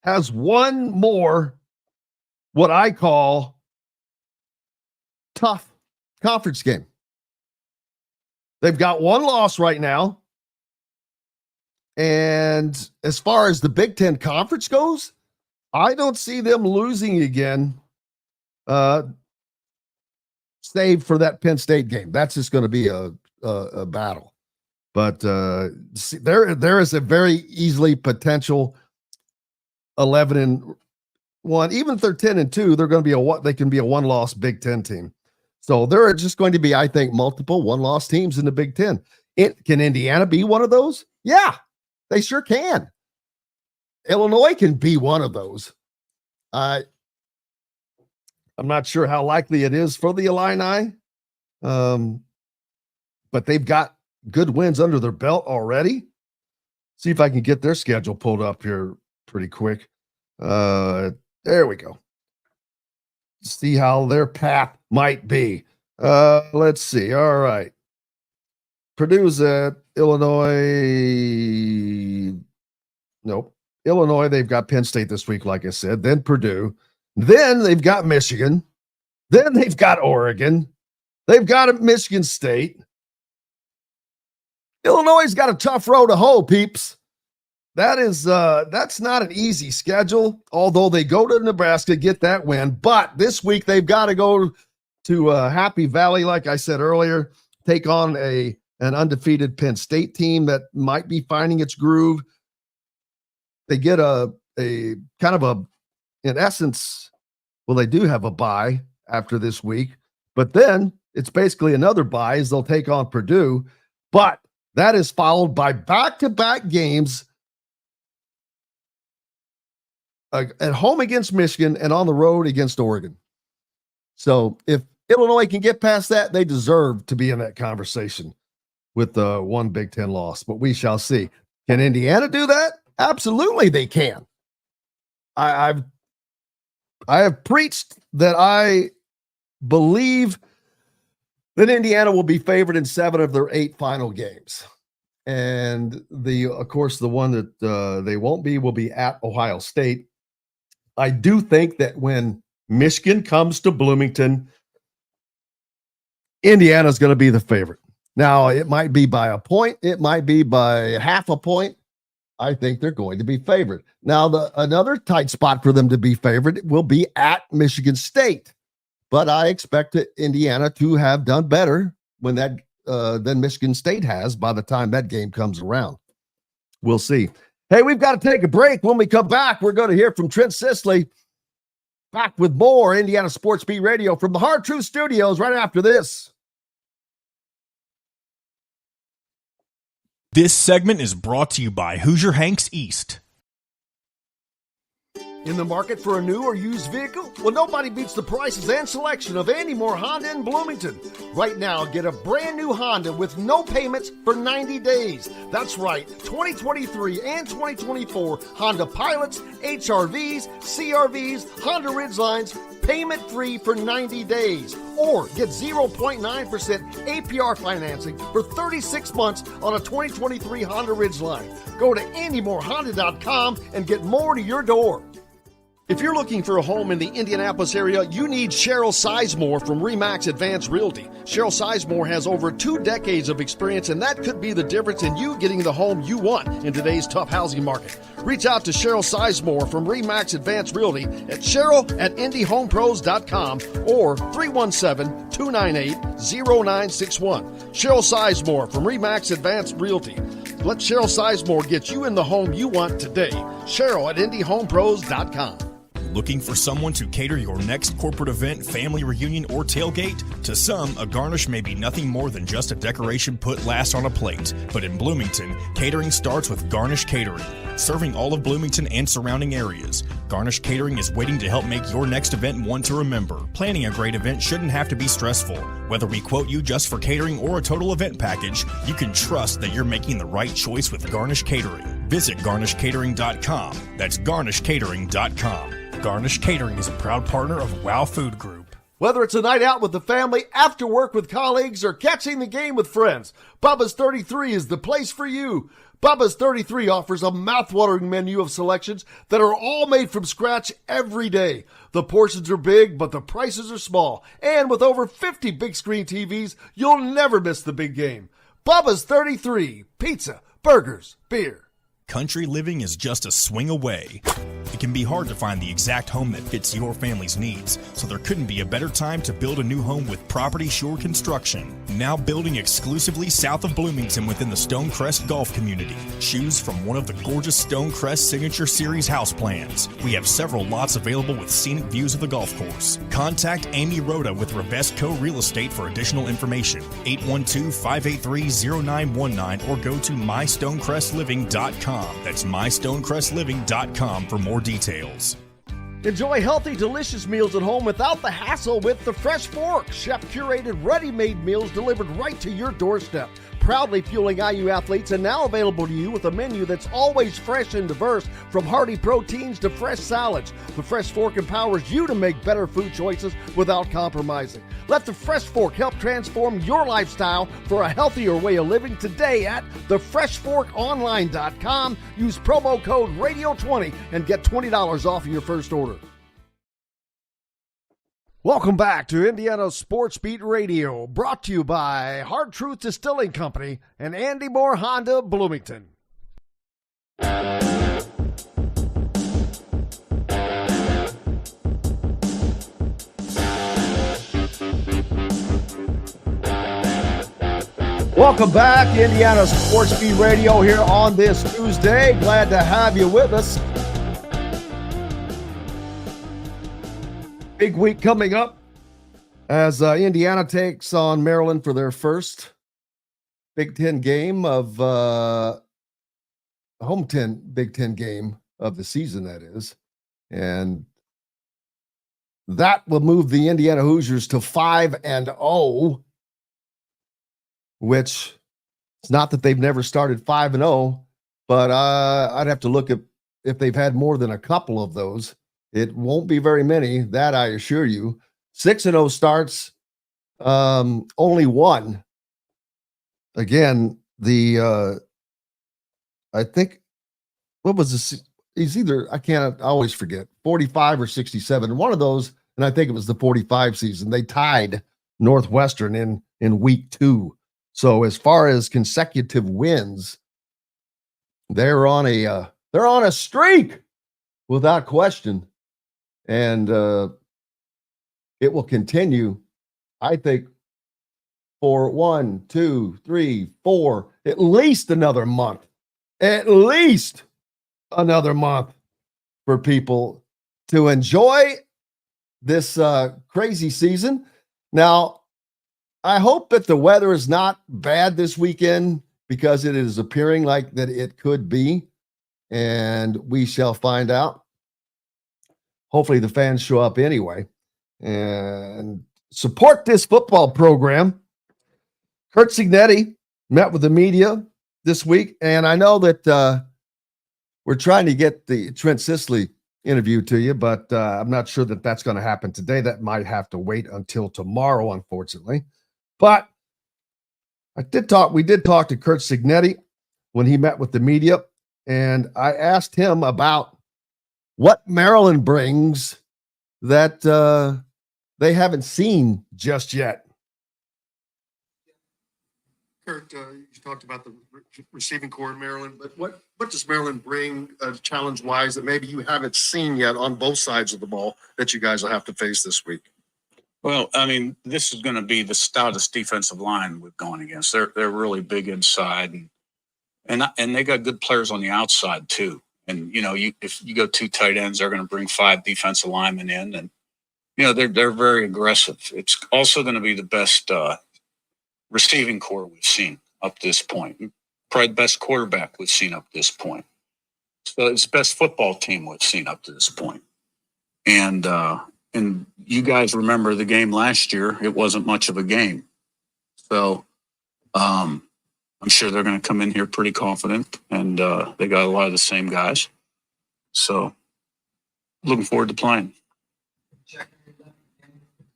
has one more, what I call, tough conference game. They've got one loss right now. And as far as the Big Ten Conference goes, I don't see them losing again, save for that Penn State game. That's just going to be a battle. But there is a very easily potential 11-1. Even if they're 10-2, they're going to be they can be a one-loss Big Ten team. So there are just going to be, I think, multiple one-loss teams in the Big Ten. Can Indiana be one of those? Yeah, they sure can. Illinois can be one of those. I'm not sure how likely it is for the Illini, but they've got good wins under their belt already. See if I can get their schedule pulled up here pretty quick. There we go. See how their path might be. Let's see. All right. Purdue's at Illinois. Nope. Illinois, they've got Penn State this week, like I said. Then Purdue. Then they've got Michigan. Then they've got Oregon. They've got Michigan State. Illinois' got a tough road to hoe, peeps. That's not an easy schedule, although they go to Nebraska, get that win. But this week they've got to go to Happy Valley, like I said earlier, take on an undefeated Penn State team that might be finding its groove. They get a kind of in essence, well, they do have a bye after this week, but then it's basically another bye as they'll take on Purdue. But that is followed by back-to-back games at home against Michigan and on the road against Oregon. So if Illinois can get past that, they deserve to be in that conversation with one Big Ten loss, but we shall see. Can Indiana do that? Absolutely they can. I have preached that I believe that Indiana will be favored in 7 of their 8 final games. And of course, the one that they won't be will be at Ohio State. I do think that when Michigan comes to Bloomington, Indiana's going to be the favorite. Now, it might be by a point. It might be by half a point. I think they're going to be favored. Now, another tight spot for them to be favored will be at Michigan State. But I expect Indiana to have done better when than Michigan State has by the time that game comes around. We'll see. Hey, we've got to take a break. When we come back, we're going to hear from Trent Sisley. Back with more Indiana Sports Beat Radio from the Hard Truth Studios right after this. This segment is brought to you by Hoosier Hanks East. In the market for a new or used vehicle? Well, nobody beats the prices and selection of Andy Moore Honda in Bloomington. Right now, get a brand new Honda with no payments for 90 days. That's right, 2023 and 2024 Honda Pilots, HRVs, CRVs, Honda Ridgelines, payment-free for 90 days. Or get 0.9% APR financing for 36 months on a 2023 Honda Ridgeline. Go to AndyMooreHonda.com and get more to your door. If you're looking for a home in the Indianapolis area, you need Cheryl Sizemore from RE/MAX Advanced Realty. Cheryl Sizemore has over 2 decades of experience, and that could be the difference in you getting the home you want in today's tough housing market. Reach out to Cheryl Sizemore from RE/MAX Advanced Realty at Cheryl@IndyHomePros.com or 317-298-0961. Cheryl Sizemore from RE/MAX Advanced Realty. Let Cheryl Sizemore get you in the home you want today. Cheryl@IndyHomePros.com. Looking for someone to cater your next corporate event, family reunion, or tailgate? To some, a garnish may be nothing more than just a decoration put last on a plate. But in Bloomington, catering starts with Garnish Catering. Serving all of Bloomington and surrounding areas, Garnish Catering is waiting to help make your next event one to remember. Planning a great event shouldn't have to be stressful. Whether we quote you just for catering or a total event package, you can trust that you're making the right choice with Garnish Catering. Visit garnishcatering.com. That's garnishcatering.com. Garnish Catering is a proud partner of WOW Food Group. Whether it's a night out with the family, after work with colleagues, or catching the game with friends, Bubba's 33 is the place for you. Bubba's 33 offers a mouth-watering menu of selections that are all made from scratch every day. The portions are big, but the prices are small. And with over 50 big screen TVs, you'll never miss the big game. Bubba's 33, pizza, burgers, beer. Country living is just a swing away. It can be hard to find the exact home that fits your family's needs, so there couldn't be a better time to build a new home with Property Shore Construction. Now building exclusively south of Bloomington within the Stonecrest Golf community. Choose from one of the gorgeous Stonecrest Signature Series house plans. We have several lots available with scenic views of the golf course. Contact Amy Rhoda with Revesco Real Estate for additional information. 812-583-0919 or go to mystonecrestliving.com. That's mystonecrestliving.com for more details. Enjoy healthy, delicious meals at home without the hassle with the Fresh Fork. Chef-curated, ready-made meals delivered right to your doorstep. Proudly fueling IU athletes and now available to you with a menu that's always fresh and diverse, from hearty proteins to fresh salads. The Fresh Fork empowers you to make better food choices without compromising. Let the Fresh Fork help transform your lifestyle for a healthier way of living today at thefreshforkonline.com. Use promo code RADIO20 and get $20 off your first order. Welcome back to Indiana Sports Beat Radio, brought to you by Hard Truth Distilling Company and Andy Moore Honda Bloomington. Welcome back, Indiana Sports Beat Radio here on this Tuesday. Glad to have you with us. Big week coming up as Indiana takes on Maryland for their first Big Ten game of Big Ten game of the season, that is. And that will move the Indiana Hoosiers to 5-0, which it's not that they've never started 5-0, but I'd have to look at if they've had more than a couple of those. It won't be very many, that I assure you. 6-0 starts, only one. Again, I think, what was this? He's either, I always forget, 45 or 67. One of those, and I think it was the 45 season, they tied Northwestern in week 2. So as far as consecutive wins, they're on a streak without question. And it will continue, I think, for 1, 2, 3, 4, at least another month. At least another month for people to enjoy this crazy season. Now, I hope that the weather is not bad this weekend, because it is appearing like that it could be, and we shall find out. hopefully the fans show up anyway and support this football program. Curt Cignetti met with the media this week, and I know that we're trying to get the Trent Sisley interview to you, but I'm not sure that that's going to happen today. That might have to wait until tomorrow, unfortunately. But we did talk to Curt Cignetti when he met with the media, and I asked him about what Maryland brings that they haven't seen just yet. Curt, you talked about the receiving core in Maryland, but what does Maryland bring challenge-wise that maybe you haven't seen yet on both sides of the ball that you guys will have to face this week? Well, I mean, this is going to be the stoutest defensive line we've gone against. They're really big inside, and they got good players on the outside too. And if you go 2 tight ends, they're going to bring 5 defensive linemen in, and they're very aggressive. It's also going to be the best receiving core we've seen up to this point. Probably the best quarterback we've seen up to this point. So it's the best football team we've seen up to this point. And you guys remember the game last year. It wasn't much of a game. So I'm sure they're going to come in here pretty confident, and they got a lot of the same guys. So looking forward to playing.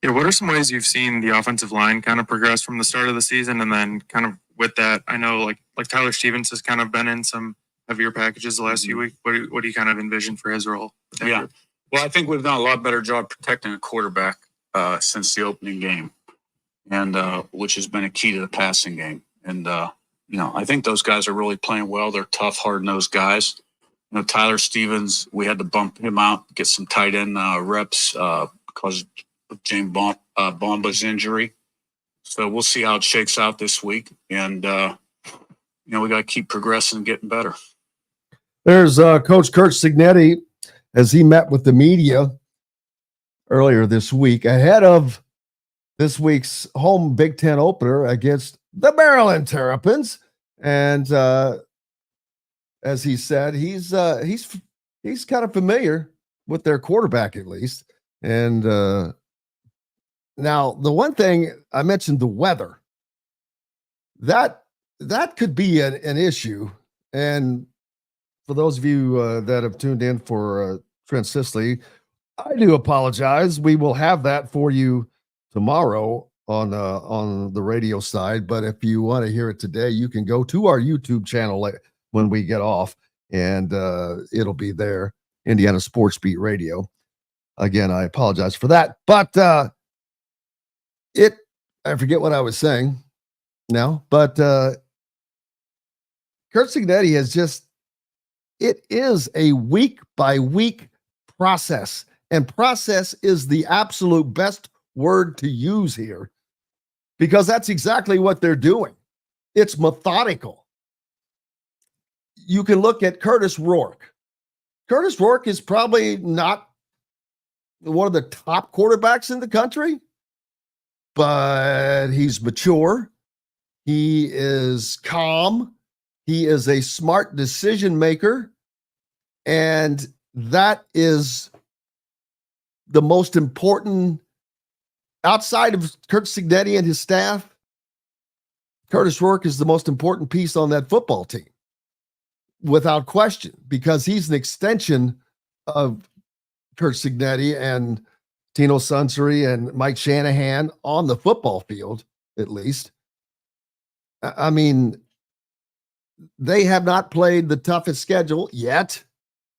Yeah, what are some ways you've seen the offensive line kind of progress from the start of the season? And then kind of with that, I know like Tyler Stevens has kind of been in some heavier packages the last few weeks. What do you kind of envision for his role? Yeah. Well, I think we've done a lot better job protecting a quarterback since the opening game, and which has been a key to the passing game. And, I think those guys are really playing well. They're tough, hard-nosed guys. Tyler Stevens, we had to bump him out, get some tight end reps because of James Bomba's injury. So we'll see how it shakes out this week. And, we got to keep progressing and getting better. There's Coach Curt Cignetti as he met with the media earlier this week ahead of this week's home Big Ten opener against the Maryland Terrapins. And as he said, he's kind of familiar with their quarterback, at least. And now the one thing I mentioned, the weather, that could be an issue. And for those of you that have tuned in for Trent Sisley, I do apologize. We will have that for you tomorrow on the radio side. But if you want to hear it today, you can go to our YouTube channel when we get off, and it'll be there, Indiana Sports Beat Radio. Again, I apologize for that. But I forget what I was saying now, but Curt Cignetti it is a week-by-week process, and process is the absolute best word to use here, because that's exactly what they're doing. It's methodical. You can look at Curtis Rourke. Curtis Rourke is probably not one of the top quarterbacks in the country, but he's mature. He is calm. He is a smart decision maker. And that is the most important, outside of Curt Cignetti and his staff. Curtis Rourke is the most important piece on that football team, without question, because he's an extension of Curt Cignetti and Tino Sunseri and Mike Shanahan on the football field, at least. I mean, they have not played the toughest schedule yet,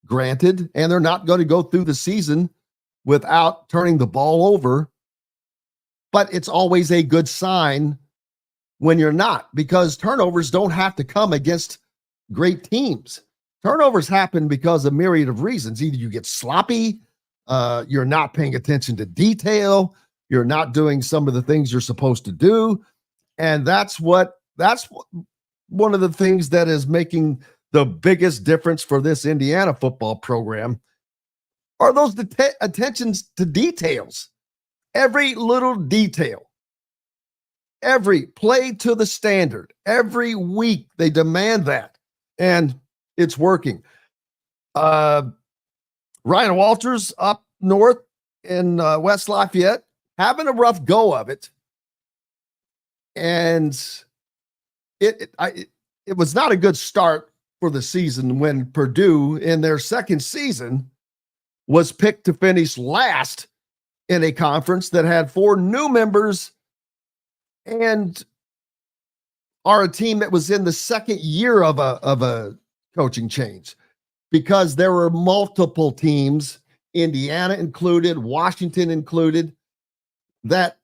granted, and they're not going to go through the season without turning the ball over. But it's always a good sign when you're not, because turnovers don't have to come against great teams. Turnovers happen because of a myriad of reasons. Either you get sloppy, you're not paying attention to detail, you're not doing some of the things you're supposed to do. And that's one of the things that is making the biggest difference for this Indiana football program are those attentions to details. Every little detail, every play to the standard, every week they demand that, and it's working. Ryan Walters up North in West Lafayette, having a rough go of it. And it was not a good start for the season when Purdue, in their second season, was picked to finish last in a conference that had 4 new members and are a team that was in the second year of a coaching change, because there were multiple teams, Indiana included, Washington included, that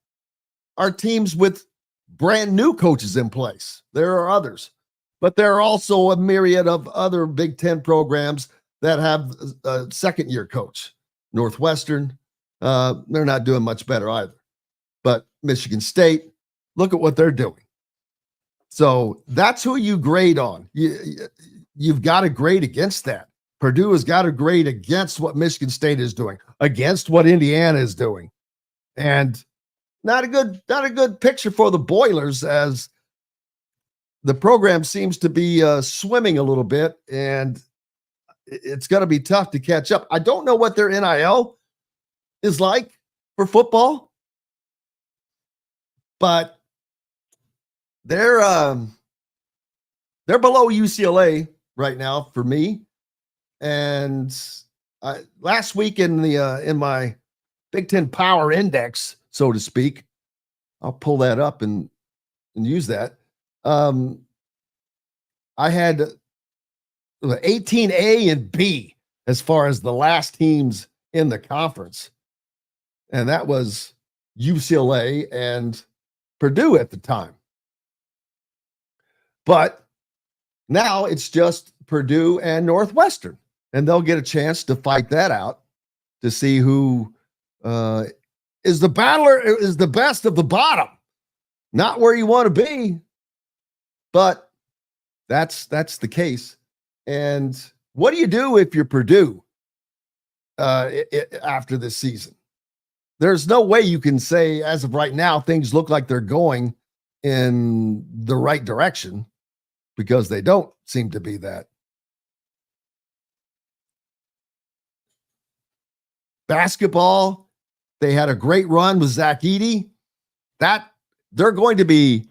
are teams with brand new coaches in place. There are others, but there are also a myriad of other Big Ten programs that have a second-year coach. Northwestern, they're not doing much better either. But Michigan State, look at what they're doing. So that's who you grade on. You've got to grade against that. Purdue has got to grade against what Michigan State is doing, against what Indiana is doing. And not a good picture for the Boilers, as the program seems to be swimming a little bit, and it's going to be tough to catch up. I don't know what their NIL is like for football, but they're below UCLA right now for me. And last week in my Big Ten Power Index, so to speak, I'll pull that up and use that. I had 18 A and B as far as the last teams in the conference, and that was UCLA and Purdue at the time. But now it's just Purdue and Northwestern, and they'll get a chance to fight that out to see who is the battler, is the best of the bottom. Not where you want to be, but that's the case. And what do you do if you're Purdue after this season? There's no way you can say, as of right now, things look like they're going in the right direction, because they don't seem to be that. Basketball, they had a great run with Zach Edey. That they're going to be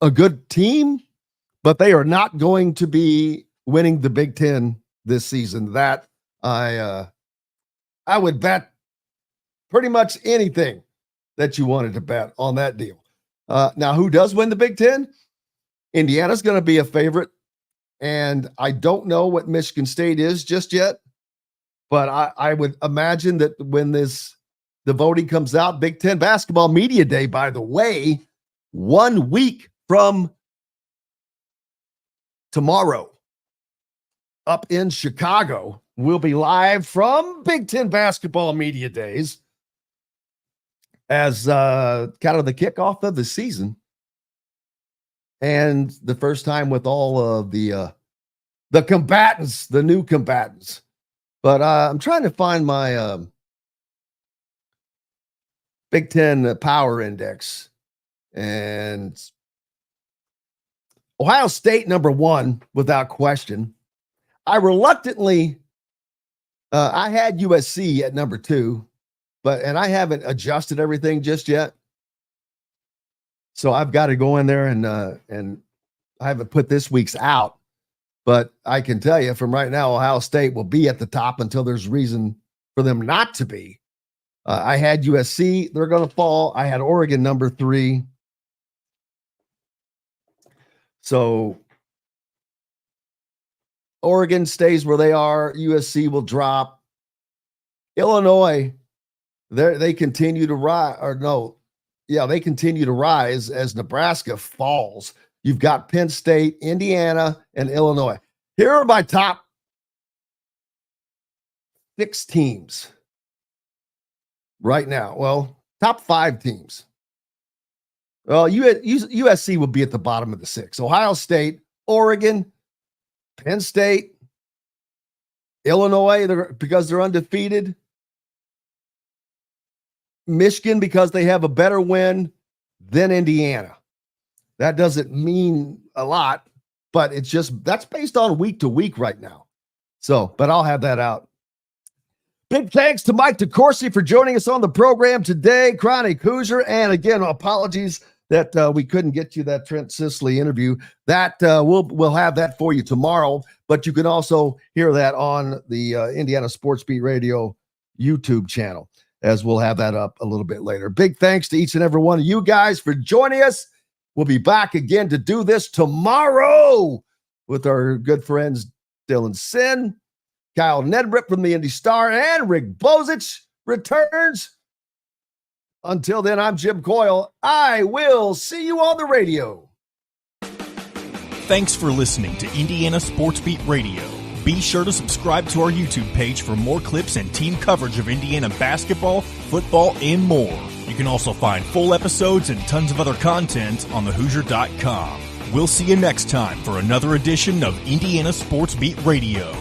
a good team, but they are not going to be winning the Big Ten this season. That I would bet pretty much anything that you wanted to bet on that deal. Now, who does win the Big Ten? Indiana's going to be a favorite, and I don't know what Michigan State is just yet, but I would imagine that when the voting comes out, Big Ten Basketball Media Day, by the way, 1 week from tomorrow, up in Chicago, we'll be live from Big Ten Basketball Media Days as kind of the kickoff of the season, and the first time with all of the combatants, the new combatants. But I'm trying to find my Big Ten Power Index, and Ohio State #1 without question. I reluctantly, I had USC at #2, and I haven't adjusted everything just yet. So I've got to go in there and I haven't put this week's out, but I can tell you from right now, Ohio State will be at the top until there's reason for them not to be. I had USC, they're going to fall. I had Oregon #3. So Oregon stays where they are. USC will drop. Illinois, they continue to rise, they continue to rise as Nebraska falls. You've got Penn State, Indiana, and Illinois. Here are my top 6 teams right now. Well, top 5 teams. Well, USC will be at the bottom of the 6. Ohio State, Oregon, Penn State, Illinois, because they're undefeated. Michigan, because they have a better win than Indiana. That doesn't mean a lot, but that's based on week to week right now. So, but I'll have that out. Big thanks to Mike DeCourcy for joining us on the program today, Chronic Hoosier. And again, apologies that we couldn't get you that Trent Sisley interview. That we'll have that for you tomorrow, but you can also hear that on the Indiana Sports Beat Radio YouTube channel, as we'll have that up a little bit later. Big thanks to each and every one of you guys for joining us. We'll be back again to do this tomorrow with our good friends Dylan Sin, Kyle Nedrip from the Indy Star, and Rick Bozich returns. Until then, I'm Jim Coyle. I will see you on the radio. Thanks for listening to Indiana Sports Beat Radio. Be sure to subscribe to our YouTube page for more clips and team coverage of Indiana basketball, football, and more. You can also find full episodes and tons of other content on thehoosier.com. We'll see you next time for another edition of Indiana Sports Beat Radio.